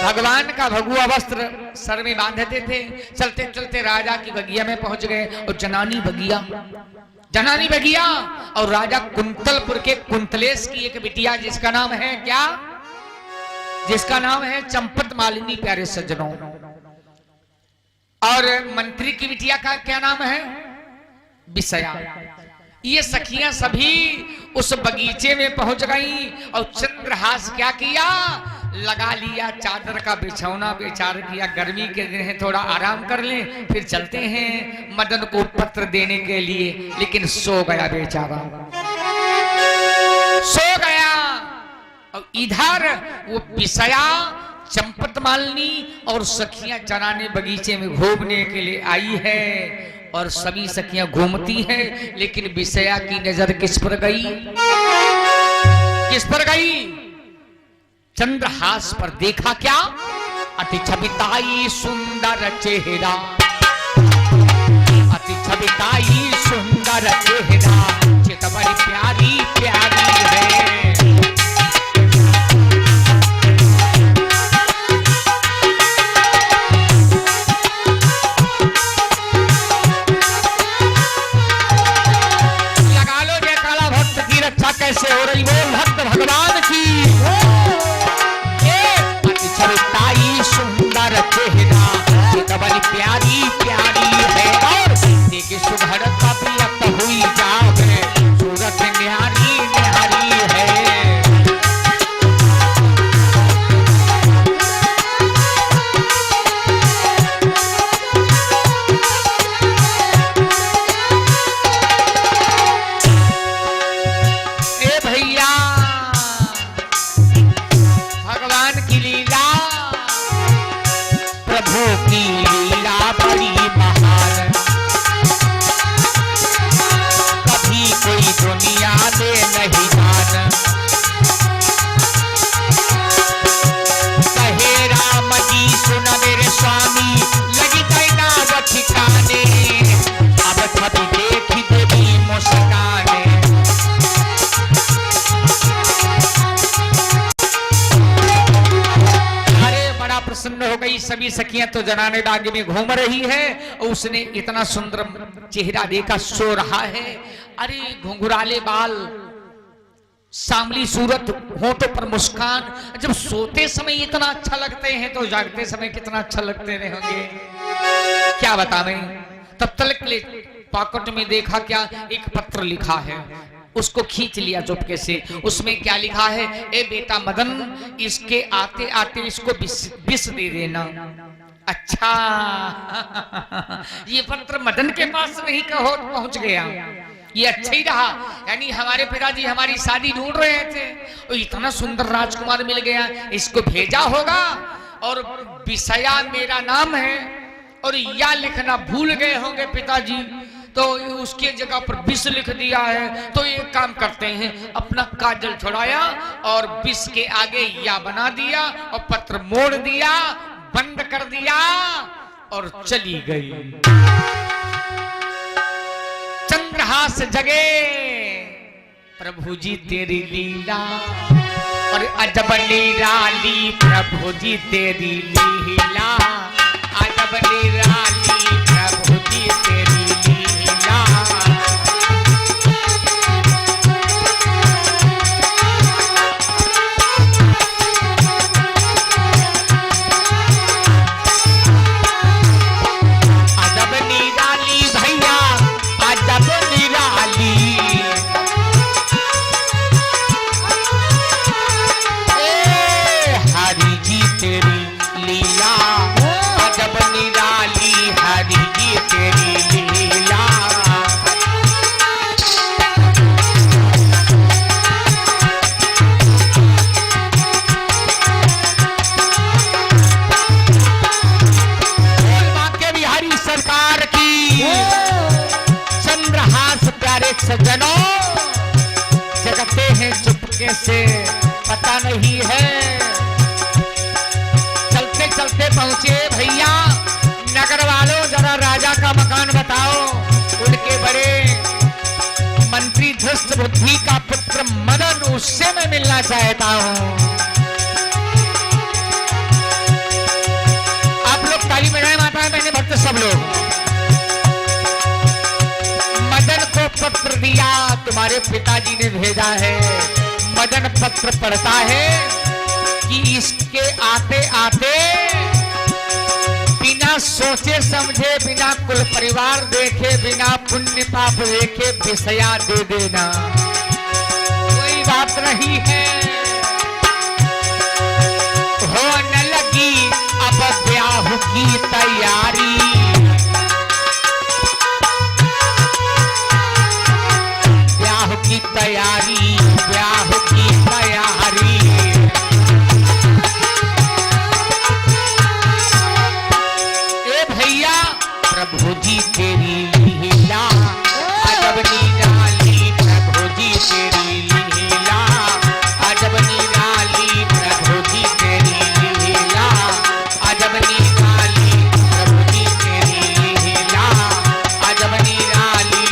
भगवान का भगुआ वस्त्र सर में बांधते थे। चलते चलते राजा की बगिया में पहुंच गए। और जनानी बगिया और राजा कुंतलपुर के कुंतलेश की एक बिटिया, जिसका नाम है क्या, जिसका नाम है चंपत मालिनी प्यारे सज्जनों। और मंत्री की बिटिया का क्या नाम है, विषया। ये सखियां सभी उस बगीचे में पहुंच गई। और चंद्रहास क्या किया, लगा लिया चादर का बिछौना, बेचार किया गर्मी के दिन है, थोड़ा आराम कर लें, फिर चलते हैं मदन को पत्र देने के लिए। लेकिन सो गया बेचारा, सो गया। और इधर वो विषया, चंपत मालिनी और सखियां जनाने बगीचे में घूमने के लिए आई है। और सभी सखियां घूमती हैं, लेकिन विषया की नजर किस पर गई, किस पर गई, चंद्रहास पर। देखा क्या, अति छबिताई सुंदर चेहरा, अति छबिताई सुंदर चेहरा, चित बड़ी प्यारी प्यारी है। सभी सखियां तो जनाने दागे में घूम रही है और उसने इतना सुंदर चेहरा देखा, सो रहा है। अरे घुंघराले बाल, सांवली सूरत, होठों पर मुस्कान, जब सोते समय इतना अच्छा लगते हैं तो जागते समय कितना अच्छा लगते रहेंगे, क्या बतावें। तब तक ले पॉकेट में देखा, क्या एक पत्र लिखा है, उसको खींच लिया चुपके से। उसमें क्या लिखा है, ए बेटा मदन, इसके आते आते इसको विष दे देना। अच्छा ये पत्र मदन के पास नहीं कहो पहुंच गया, ये अच्छा ही रहा। यानी हमारे पिताजी हमारी शादी ढूंढ रहे थे और इतना सुंदर राजकुमार मिल गया, इसको भेजा होगा और विषया मेरा नाम है और या लिखना भूल गए होंगे पिताजी, तो उसके जगह पर विष लिख दिया है। तो एक काम करते हैं, अपना काजल छुड़ाया और विष के आगे या बना दिया और पत्र मोड़ दिया, बंद कर दिया और चली गई। चंद्रहास जगे, प्रभु जी तेरी लीला और अजब निराली, प्रभु जी तेरी लीला, अजब निराली, प्रभु जी तेरी लीला। अजब निराली भैया, अजब निराली, हरि जी तेरी लीला, अजब निराली, हरि जी तेरी लीला। वाक्य बिहारी सरकार की। चंद्रहास प्यारे सज्जनों, जगते हैं चुपके से, पता नहीं है। चलते चलते पहुंचे भैया, नगर वालों जरा राजा का मकान बताओ। उनके बड़े मंत्री धृष्ट बुद्धि का पुत्र मदन, उससे मैं मिलना चाहता हूं। आप लोग ताली बजाएं, माता है मैंने भक्त सब लोग। मदन को पत्र दिया, तुम्हारे पिताजी ने भेजा है। मदन पत्र पढ़ता है कि इसके आते आते बिना सोचे समझे, बिना कुल परिवार देखे, बिना पुण्य पाप देखे विषया दे देना, कोई बात नहीं है। होने लगी अब ब्याह की तैयारी, ब्याह की तैयारी, ब्याह की तैयारी। ए भैया, प्रभु जी तेरी लीला, अजब निराली, प्रभु जी तेरी लीला, अजब निराली, प्रभु जी तेरी लीला, अजब निराली, प्रभु जी तेरी लीला, अजब निराली।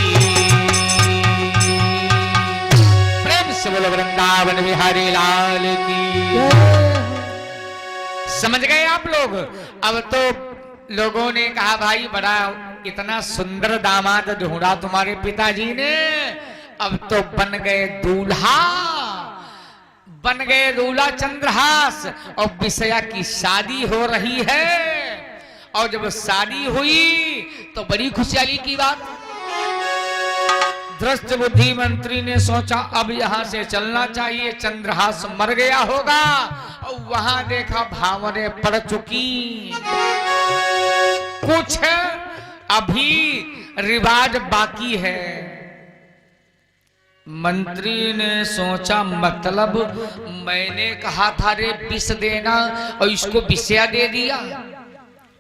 प्रेम से बोलो वृंदावन बिहारी लाल की। समझ गए आप लोग। अब तो लोगों ने कहा भाई बड़ा इतना सुंदर दामाद ढूंढा तुम्हारे पिताजी ने, अब तो बन गए दूल्हा, बन गए दूल्हा चंद्रहास और विषया की शादी हो रही है। और जब शादी हुई तो बड़ी खुशहाली की बात। धृष्ट बुद्धि मंत्री ने सोचा अब यहां से चलना चाहिए, चंद्रहास मर गया होगा। और वहां देखा भावने पड़ चुकी, कुछ अभी रिवाज बाकी है। मंत्री ने सोचा मतलब मैंने कहा था रे विष देना और इसको विषया दे दिया।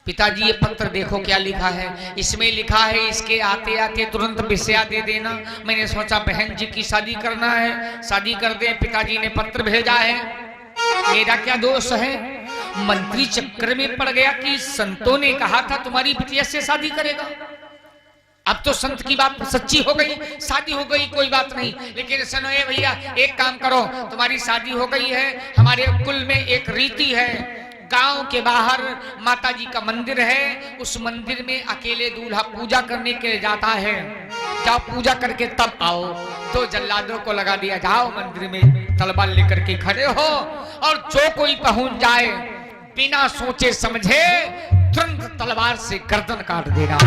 पिताजी ये पत्र देखो क्या लिखा है, इसमें लिखा है इसके आते आते तुरंत विषया दे देना। मैंने सोचा बहन जी की शादी करना है, शादी कर दे। पिताजी ने पत्र भेजा है, मेरा क्या दोष है। मंत्री चक्कर में पड़ गया कि संतों ने कहा था तुम्हारी बिटिया से शादी करेगा। अब तो संत की बात सच्ची हो गई, शादी हो गई, कोई बात नहीं। लेकिन सुनो ये भैया, एक काम करो, तुम्हारी शादी हो गई है, हमारे कुल में एक रीति है, गांव के बाहर माता जी का मंदिर है, उस मंदिर में अकेले दूल्हा पूजा करने के लिए जाता है। जाओ पूजा करके तब आओ। तो जल्लादों को लगा दिया, जाओ मंदिर में तलवार लेकर के खड़े हो और जो कोई पहुंच जाए बिना सोचे समझे तुरंत तलवार से गर्दन काट देना।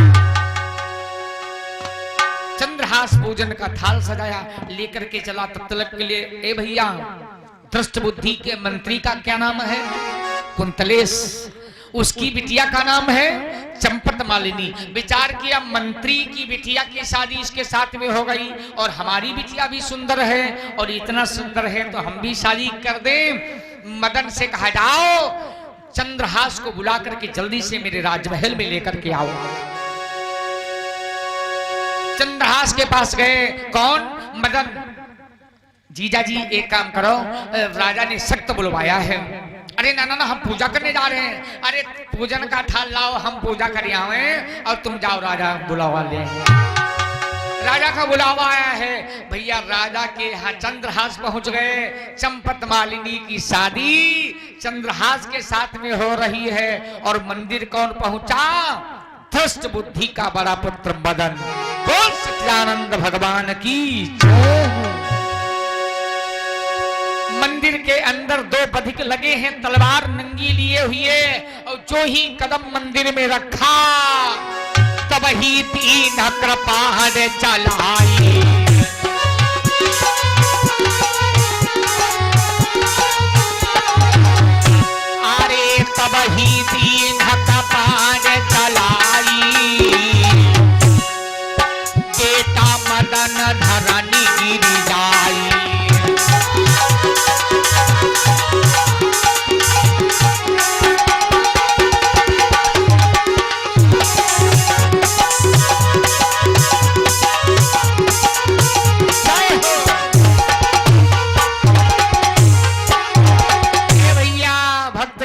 चंद्रहास भोजन का थाल सजाया, लेकर के चला तलब के लिए। ए भैया, दृष्ट बुद्धि के मंत्री का क्या नाम है? कुंतलेश। उसकी बिटिया का नाम है चंपत मालिनी। विचार किया, मंत्री की बिटिया की शादी इसके साथ में हो गई और हमारी बिटिया भी सुंदर है और इतना सुंदर है तो हम भी शादी कर दें। मदन से कहा, जाओ चंद्रहास को बुला करके जल्दी से मेरे राजमहल में लेकर के आओ। चंद्रहास के पास गए। कौन? मदन। जीजा जी एक काम करो, राजा ने सख्त बुलवाया है। अरे ना ना ना, हम पूजा करने जा रहे हैं। अरे पूजन का थाल लाओ, हम पूजा कर आवे और तुम जाओ राजा बुलावा ले। राजा का बुलावा आया है। भैया राजा के यहाँ चंद्रहास पहुंच गए। चंपत मालिनी की शादी चंद्रहास के साथ में हो रही है और मंदिर कौन पहुंचा? दृष्ट बुद्धि का बड़ा पुत्र मदन। बोल सच्चिदानंद भगवान की जय। मंदिर के अंदर दो बधिक लगे हैं तलवार नंगी लिए हुए, और जो ही कदम मंदिर में रखा तब ही तीन कृपाण चलाई। अरे तब ही तीन कृपाण चलाई, बेटा मदन धरनी गिर जाई।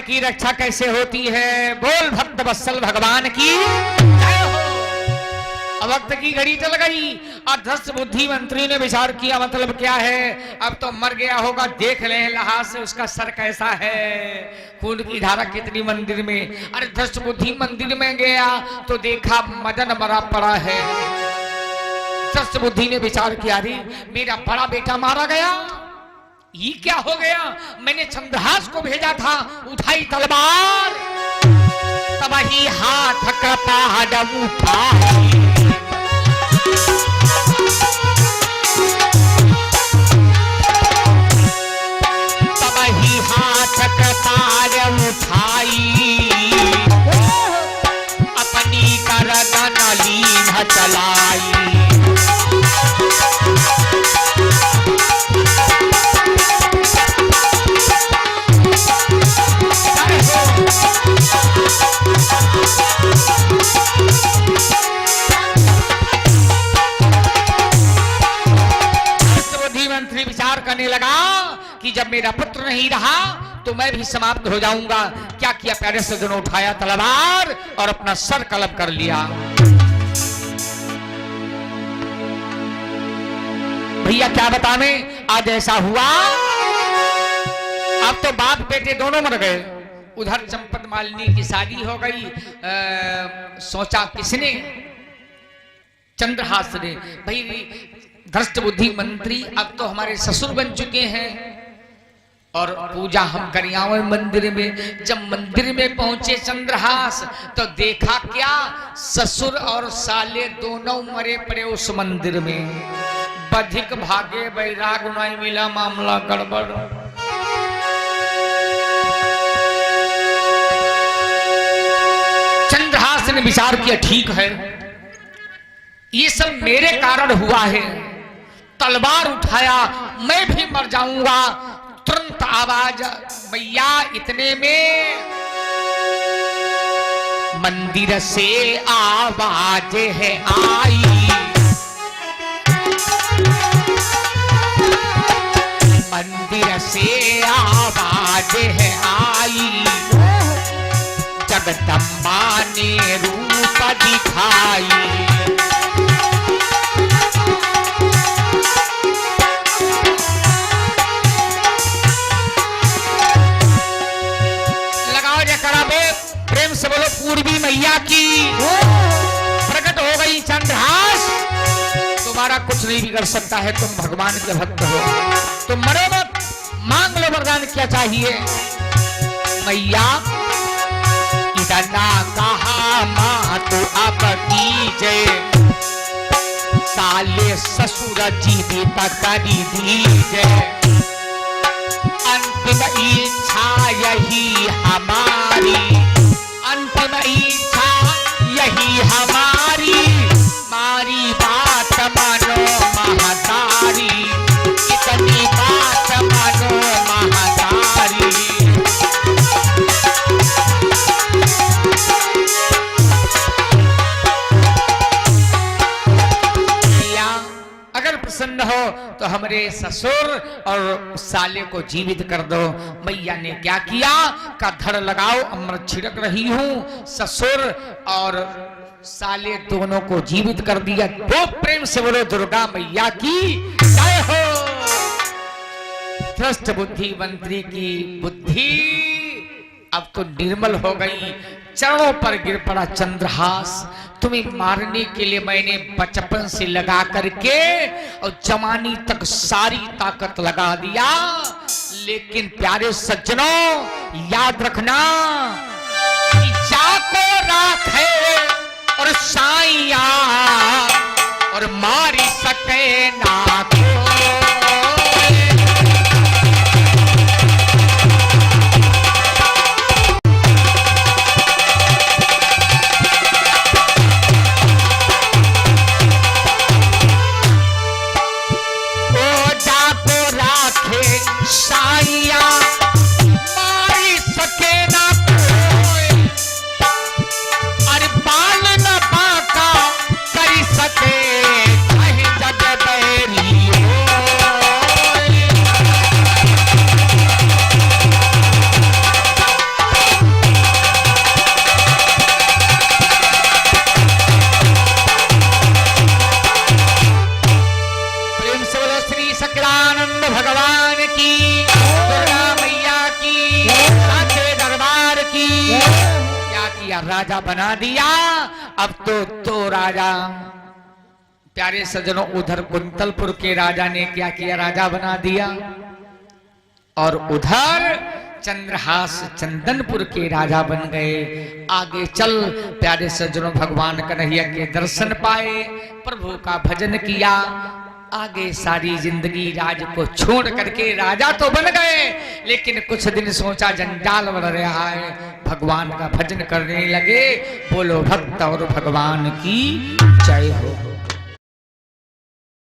की रक्षा कैसे होती है? बोल भक्त वत्सल भगवान की जय हो। वक्त की घड़ी चल गई और दृष्ट बुद्धि मंत्री ने विचार किया, मतलब क्या है, अब तो मर गया होगा, देख ले लहाज से उसका सर कैसा है, खून की धारा कितनी मंदिर में। अरे दृष्ट बुद्धि मंदिर में गया तो देखा मदन मरा पड़ा है। दृष्ट बुद्धि ने विचार किया, अरे मेरा बड़ा बेटा मारा गया, ये क्या हो गया? मैंने चंद्रहास को भेजा था, उठाई तलवार, तब ही हाथ कृपाण उठाई। तब ही हाथ कृपाण उठाई, अपनी गर्दन लीन चलाई। मंत्री विचार करने लगा कि जब मेरा पुत्र नहीं रहा तो मैं भी समाप्त हो जाऊंगा। क्या किया प्यारे सज्जनों, उठाया तलवार और अपना सर कलम कर लिया। भैया क्या बतावें, आज ऐसा हुआ, अब तो बाप बेटे दोनों मर गए। उधर चंपत मालिनी की शादी हो गई। सोचा किसने? चंद्रहास ने। भाई दृष्ट बुद्धि मंत्री अब तो हमारे ससुर बन चुके हैं और पूजा हम करियावे मंदिर में। जब मंदिर में पहुंचे चंद्रहास तो देखा क्या, ससुर और साले दोनों मरे पड़े उस मंदिर में। बधिक भागे बैराग नहीं मिला, मामला गड़बड़। चंद्रहास ने विचार किया, ठीक है ये सब मेरे कारण हुआ है, तलवार उठाया, मैं भी मर जाऊंगा। तुरंत आवाज, भैया इतने में मंदिर से आवाज है आई। मंदिर से आवाज है आई, जगदम्बा ने रूप दिखाई। मैया की प्रकट हो गई चंद्रहास। तुम्हारा कुछ नहीं बिगड़ सकता है, तुम भगवान के भक्त हो, तुम मरो मत, मांग लो वरदान क्या चाहिए। मैया इतना कहा माँ तो अब कीजे, साले ससुर जीवित करी दीजे, अंतिम इच्छा यही हमारी, अंतिम इच्छा यही हमारी, मारी बात मानो महतारी, इतनी बात मानो महतारी। अगर प्रसन्न हो तो हमारे ससुर और साले को जीवित कर दो। मैया ने क्या किया, का धड़ लगाओ, अमृत छिड़क रही हूं, ससुर और साले दोनों को जीवित कर दिया। दो प्रेम से बोलो दुर्गा मैया की जय हो। भ्रष्ट बुद्धि मंत्री की बुद्धि अब तो निर्मल हो गई, चरणों पर गिर पड़ा चंद्रहास। तुम्हें मारने के लिए मैंने बचपन से लगा करके और जवानी तक सारी ताकत लगा दिया, लेकिन प्यारे सज्जनों याद रखना, जाको राखे और साइया और मारी सके ना को। साइया मारी सके ना कोई, अरे बाल न बाका कर सके कहीं जग बैरी हो। प्रेम से बोलो श्री सकलानंद भगवान की, क्या किया, राजा बना दिया। अब तो राजा, प्यारे सज्जनों, उधर कुंतलपुर के राजा ने क्या किया, राजा बना दिया, और उधर चंद्रहास चंदनपुर के राजा बन गए। आगे चल प्यारे सज्जनों, भगवान कन्हैया के दर्शन पाए, प्रभु का भजन किया, आगे सारी जिंदगी राज को छोड़ करके राजा तो बन गए, लेकिन कुछ दिन सोचा जंजाल बढ़ रहा है, भगवान का भजन करने लगे। बोलो भक्त और भगवान की जय हो।